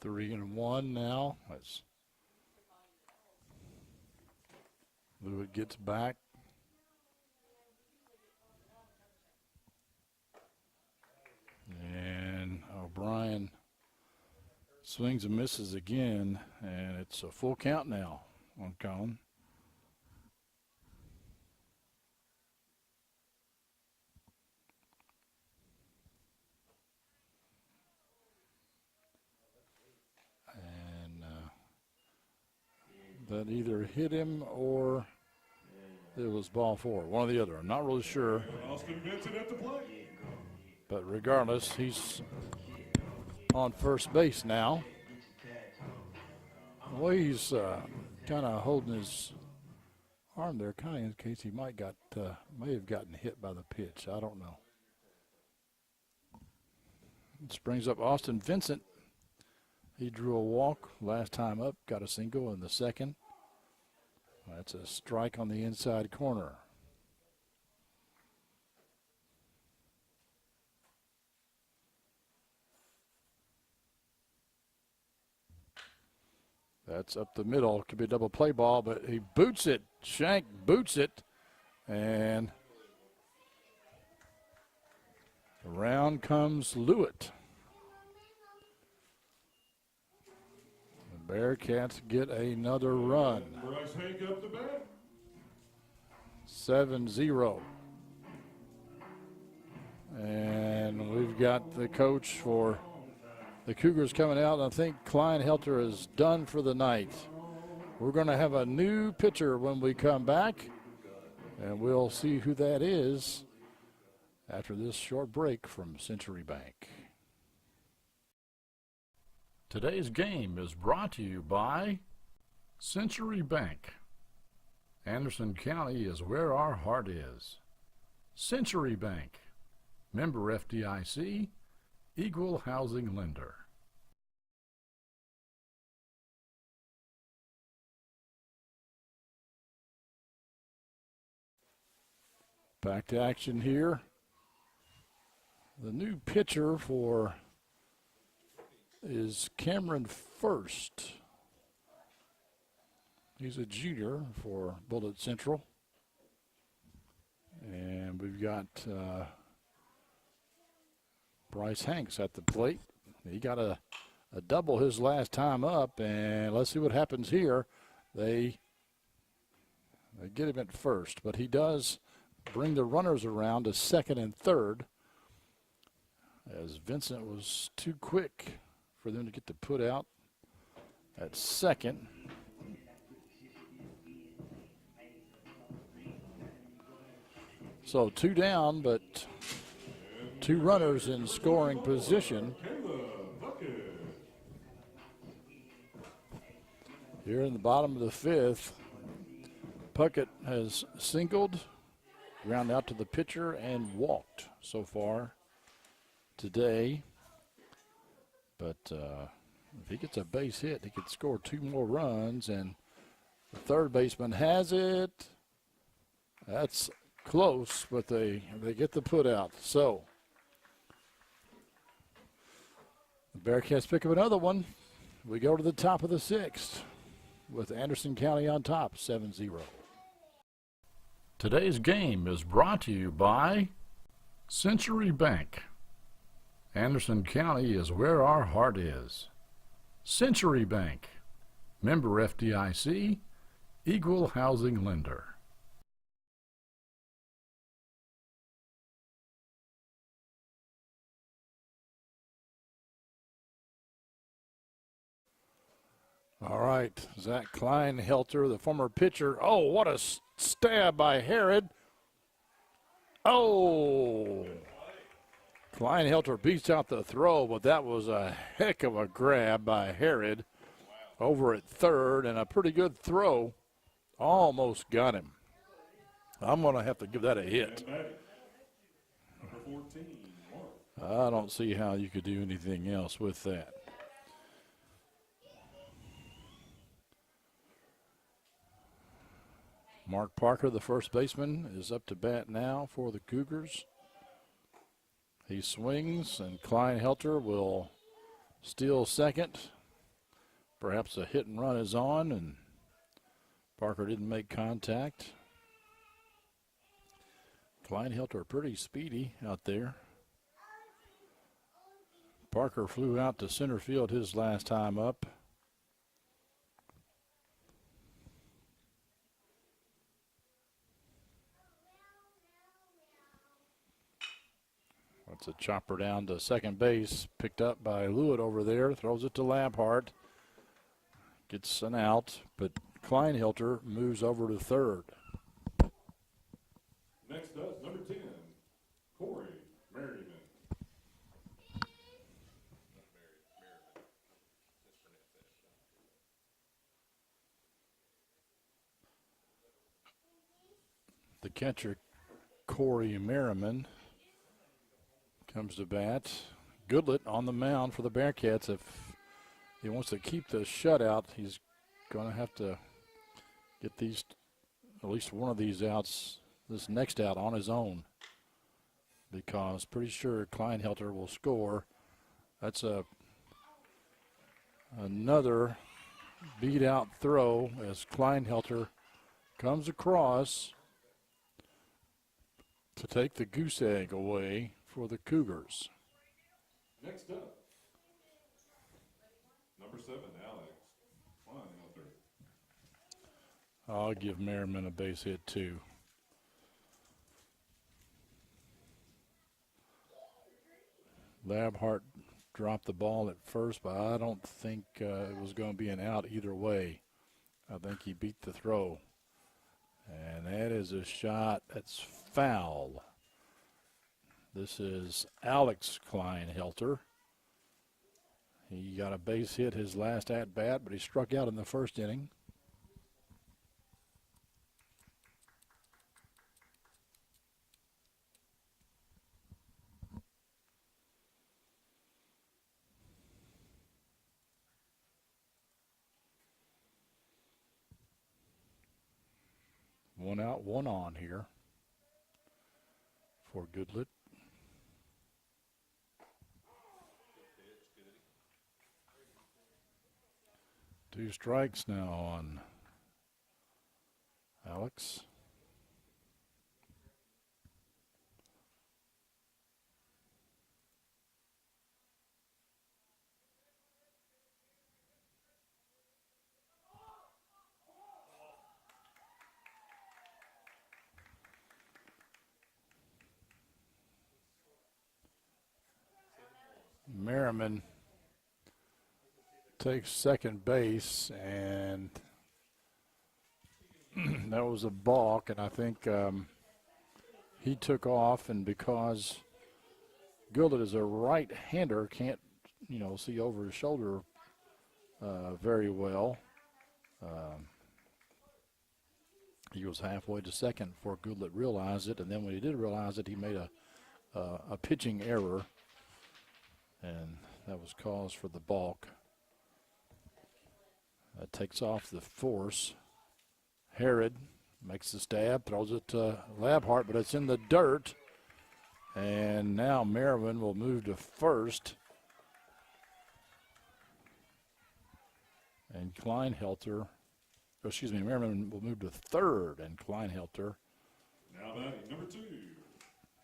3-1 now. As Bullitt gets back. And O'Brien swings and misses again, and it's a full count now on Colin. And that either hit him or it was ball four, one or the other. I'm not really sure. Austin Vincent at the plate. But regardless, he's on first base now. The way he's kind of holding his arm there kind of indicates he may have gotten hit by the pitch. I don't know. This brings up Austin Vincent. He drew a walk last time up, got a single in the second. That's a strike on the inside corner. That's up the middle. Could be a double play ball, but he boots it. Shank boots it. And around comes Lewitt. The Bearcats get another run. Bryce Hank up the bat. 7-0. And we've got the coach for the Cougars coming out. I think Klein Helter is done for the night. We're going to have a new pitcher when we come back, and we'll see who that is after this short break from Century Bank. Today's game is brought to you by Century Bank. Anderson County is where our heart is. Century Bank, member FDIC, equal housing lender. Back to action here. The new pitcher is Cameron First. He's a junior for Bullitt Central. And we've got Bryce Hanks at the plate. He got a double his last time up, and let's see what happens here. They get him at first, but he does bring the runners around to second and third, as Vincent was too quick for them to get the put out at second. So 2 down, but 2 runners in scoring position. Here in the bottom of the 5th, Puckett has singled, ground out to the pitcher and walked so far today. But if he gets a base hit, he could score 2 more runs, and the third baseman has it. That's close, but they get the put out. So the Bearcats pick up another one. We go to the top of the 6th with Anderson County on top, 7-0. Today's game is brought to you by Century Bank. Anderson County is where our heart is. Century Bank, member FDIC, equal housing lender. All right, Zach Kleinhelter, the former pitcher. Oh, what a stab by Herod. Oh, Kleinhelter beats out the throw, but that was a heck of a grab by Herod over at third, and a pretty good throw. Almost got him. I'm going to have to give that a hit. Number 14, Mark. I don't see how you could do anything else with that. Mark Parker, the first baseman, is up to bat now for the Cougars. He swings, and Kleinhelter will steal second. Perhaps a hit and run is on, and Parker didn't make contact. Kleinhelter pretty speedy out there. Parker flew out to center field his last time up. That's a chopper down to second base, picked up by Lewitt over there, throws it to Labhart. Gets an out, but Kleinhelter moves over to third. Next up, number 10, Corey Merriman. The catcher, Corey Merriman, comes to bat. Goodlett on the mound for the Bearcats. If he wants to keep the shutout, he's going to have to get these, at least one of these outs, this next out on his own, because pretty sure Kleinhelter will score. That's another beat out throw as Kleinhelter comes across to take the goose egg away for the Cougars. Next up, number 7, Alex Kleinhelter. I'll give Merriman a base hit too. Labhart dropped the ball at first, but I don't think it was going to be an out either way. I think he beat the throw. And that is a shot that's foul. This is Alex Kleinhelter. He got a base hit his last at-bat, but he struck out in the first inning. One out, one on here for Goodlett. Two strikes now on Alex. Merriman takes second base, and that was a balk, and I think he took off, and because Goodlett is a right-hander, can't, see over his shoulder He was halfway to second before Goodlett realized it, and then when he did realize it, he made a pitching error, and that was cause for the balk. That takes off the force. Herod makes the stab, throws it to Labhart, but it's in the dirt. And now Merriman will move to first. And Merriman will move to third, and Kleinhelter Now batting number 2,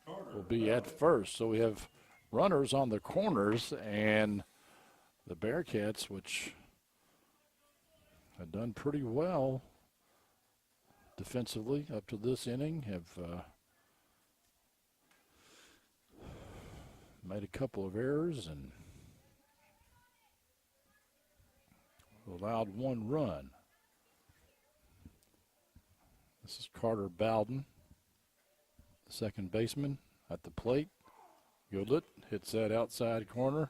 Carter. will be at first. So we have runners on the corners, and the Bearcats, which have done pretty well defensively up to this inning, have made a couple of errors and allowed one run. This is Carter Bowden, the second baseman at the plate. Goodlett hits that outside corner.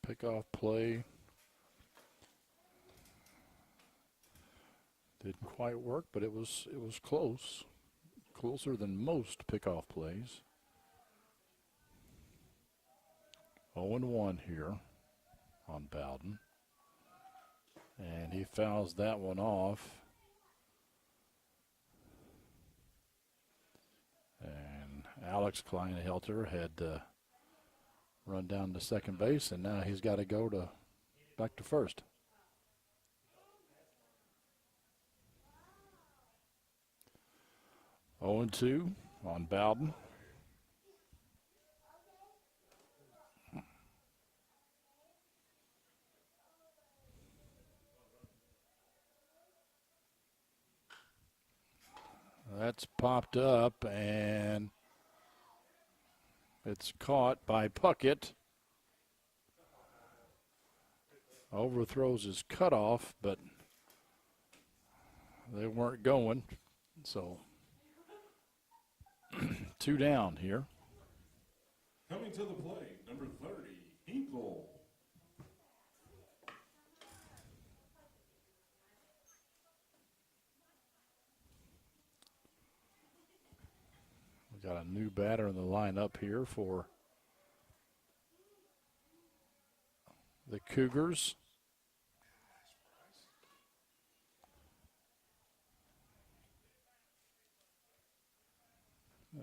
Pickoff play didn't quite work, but it was close, closer than most pickoff plays. 0-1 here on Bowden, and he fouls that one off. And Alex Kleinhelter had run down to second base, and now he's got to go back to first. Oh and 2 on Bowden. That's popped up, and it's caught by Puckett. Overthrows his cutoff, but they weren't going. So 2 down here. Coming to the plate, number 30, Hinkle. We got a new batter in the lineup here for the Cougars.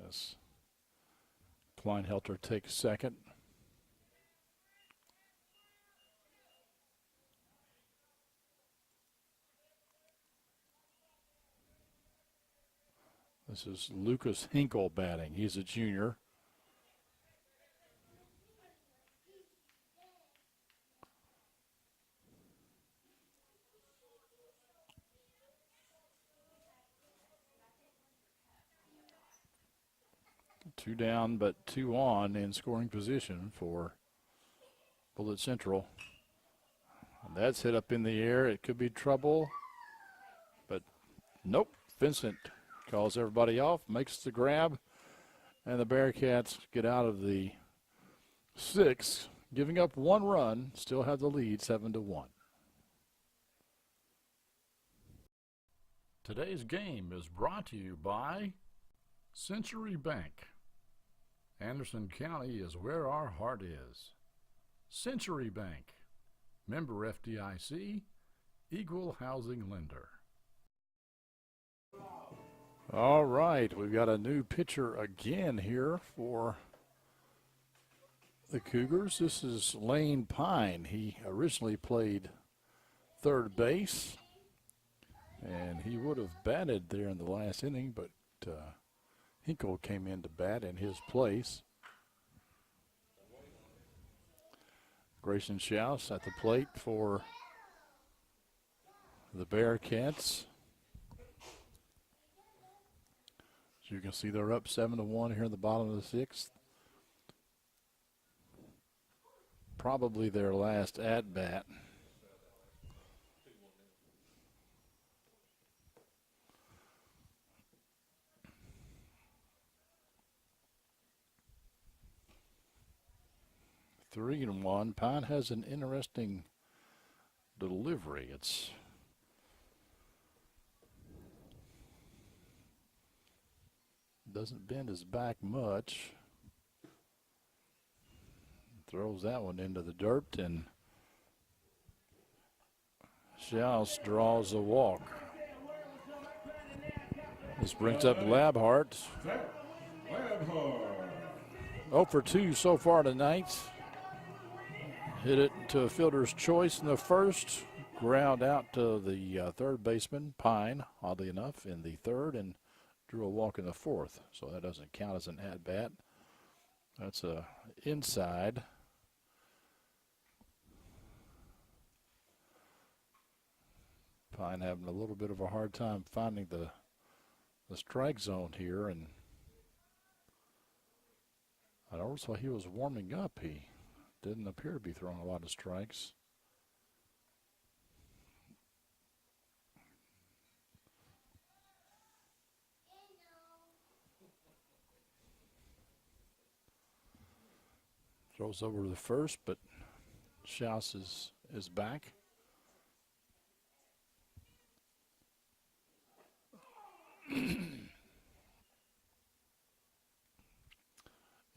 Yes. Kleinhelter takes second. This is Lucas Hinkle batting. He's a junior. Two down, but 2 on in scoring position for Bullitt Central. And that's hit up in the air. It could be trouble, but nope. Vincent calls everybody off, makes the grab, and the Bearcats get out of the 6th, giving up 1 run, still have the lead 7-1. Today's game is brought to you by Century Bank. Anderson County is where our heart is. Century Bank, member FDIC, equal housing lender. All right, we've got a new pitcher again here for the Cougars. This is Lane Pine. He originally played third base, and he would have batted there in the last inning, but Hinkle came in to bat in his place. Grayson Schaus at the plate for the Bearcats. As you can see, they're up 7-1 here in the bottom of the sixth. Probably their last at bat. Three and one. Pine has an interesting delivery. It's doesn't bend his back much. Throws that one into the dirt, and Schaus draws a walk. This brings up Labhart. Labhart. 0 for 2 so far tonight. Hit it to a fielder's choice in the first. Ground out to the third baseman, Pine, oddly enough, in the third, and drew a walk in the fourth. So that doesn't count as an at-bat. That's a inside. Pine having a little bit of a hard time finding the strike zone here, and I noticed while he was warming up, he didn't appear to be throwing a lot of strikes. Throws over to the first, but Schaus is back.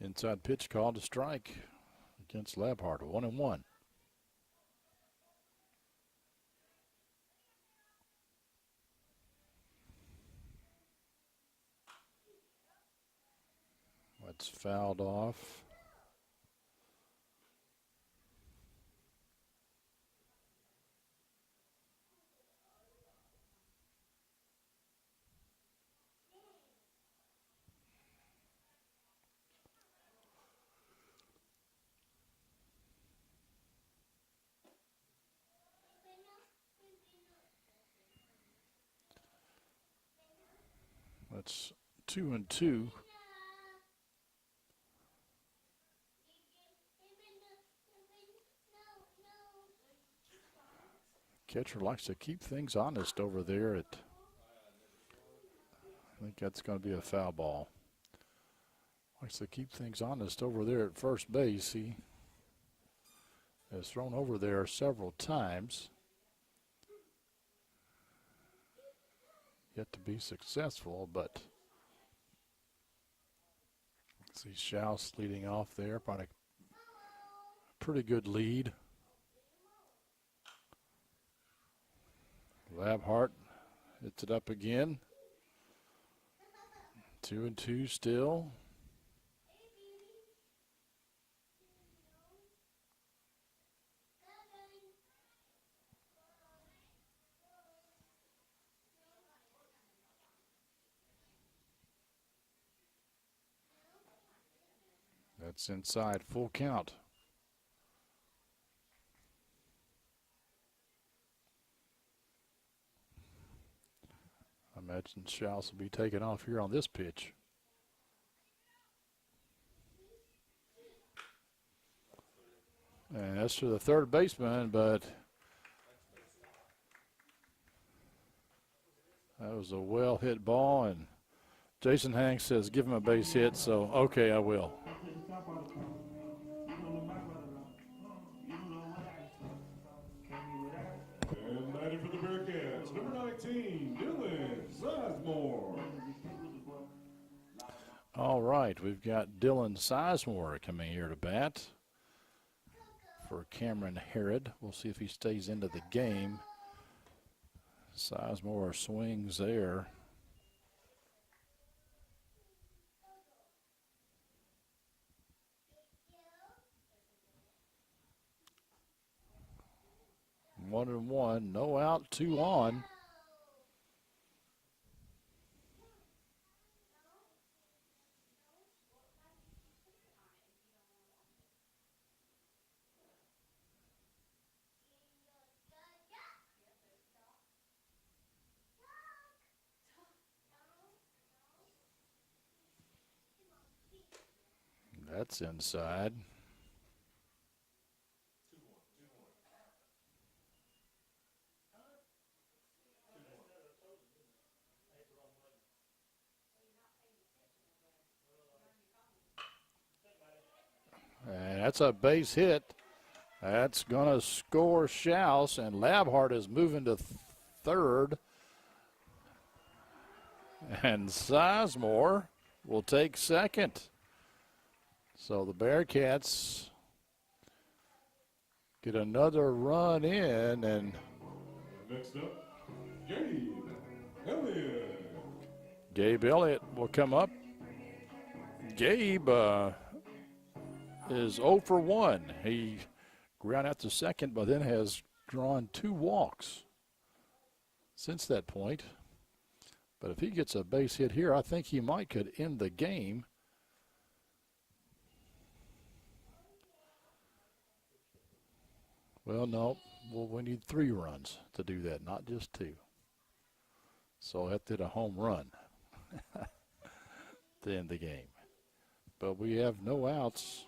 Inside pitch called a strike against Labhart, 1-1. That's fouled off. That's 2-2. Catcher likes to keep things honest over there I think that's going to be a foul ball. Likes to keep things honest over there at first base. He has thrown over there several times. Yet to be successful, but see Schaus leading off there. Probably a pretty good lead. Labhart hits it up again. 2-2 still. That's inside, full count. I imagine Schaus will be taken off here on this pitch. And that's to the third baseman, but that was a well-hit ball, and Jason Hanks says give him a base hit, so okay, I will. And batting for the Bearcats, number 19, Dylan Sizemore. All right, we've got Dylan Sizemore coming here to bat for Cameron Herod. We'll see if he stays into the game. Sizemore swings there. One and one, no out, 2 on. That's inside. And that's a base hit. That's going to score Schaus, and Labhart is moving to third. And Sizemore will take second. So the Bearcats get another run in, and Next up, Gabe Elliott. Gabe Elliott will come up. Gabe is 0 for 1. He ground out to second, but then has drawn 2 walks since that point. But if he gets a base hit here, I think he might could end the game. Well, no. Well, we need 3 runs to do that, not just 2. So I have to hit a home run to end the game. But we have no outs.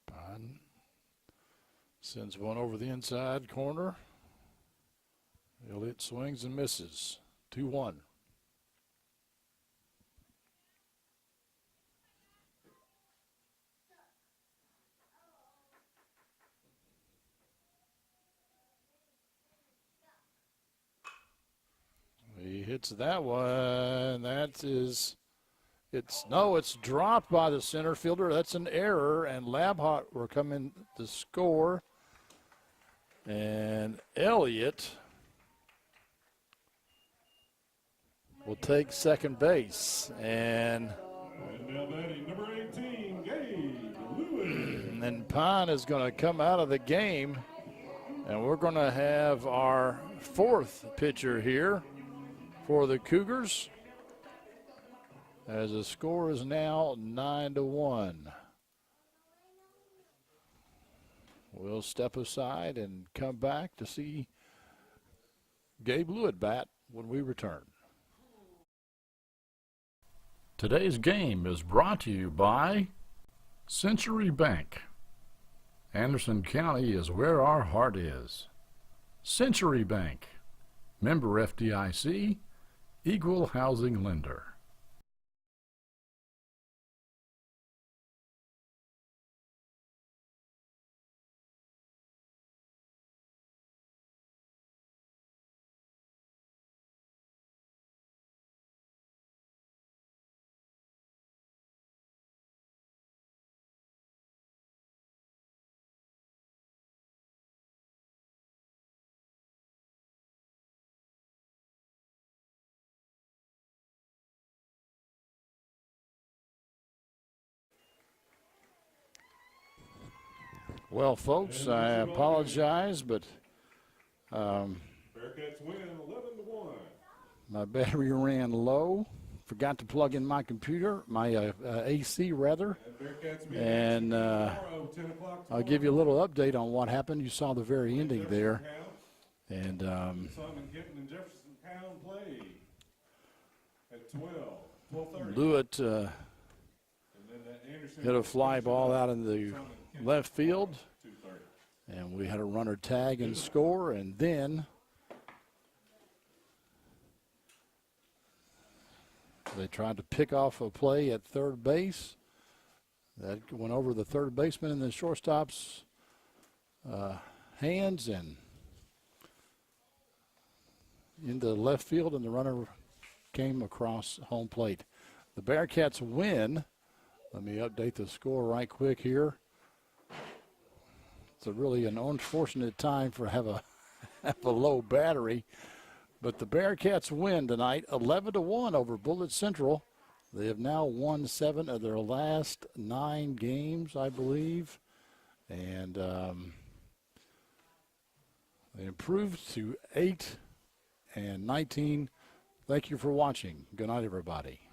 Pine sends one over the inside corner. Elliott swings and misses. 2-1. He hits that one. It's dropped by the center fielder. That's an error, and Labhart will come in to score. And Elliott will take second base. And now batting number 18, Gabe Lewis. And then Pine is going to come out of the game, and we're going to have our 4th pitcher here for the Cougars, as the score is now 9-1. We'll step aside and come back to see Gabe Lewitt bat when we return. Today's game is brought to you by Century Bank. Anderson County is where our heart is. Century Bank, member FDIC, equal housing lender. Well, folks, I apologize, but Bearcats win 11-1. my battery ran low. Forgot to plug in my computer, my AC rather. Bearcats meet And tomorrow, 10 o'clock I'll give you a little update on what happened. You saw the very ending there. And Simon Kenton and Jefferson Pound play at 12:30. Lewitt And then that Anderson hit a fly ball out in the Simon Kenton left field. 2:30. And we had a runner tag and score, and then they tried to pick off a play at third base. That went over the third baseman and the shortstop's hands and into left field, and the runner came across home plate. The Bearcats win. Let me update the score right quick here. It's really an unfortunate time for have a low battery, but the Bearcats win tonight 11-1 over Bullitt Central. They have now won 7 of their last 9 games, I believe, and They improved to 8-19. Thank you for watching. Good night, everybody.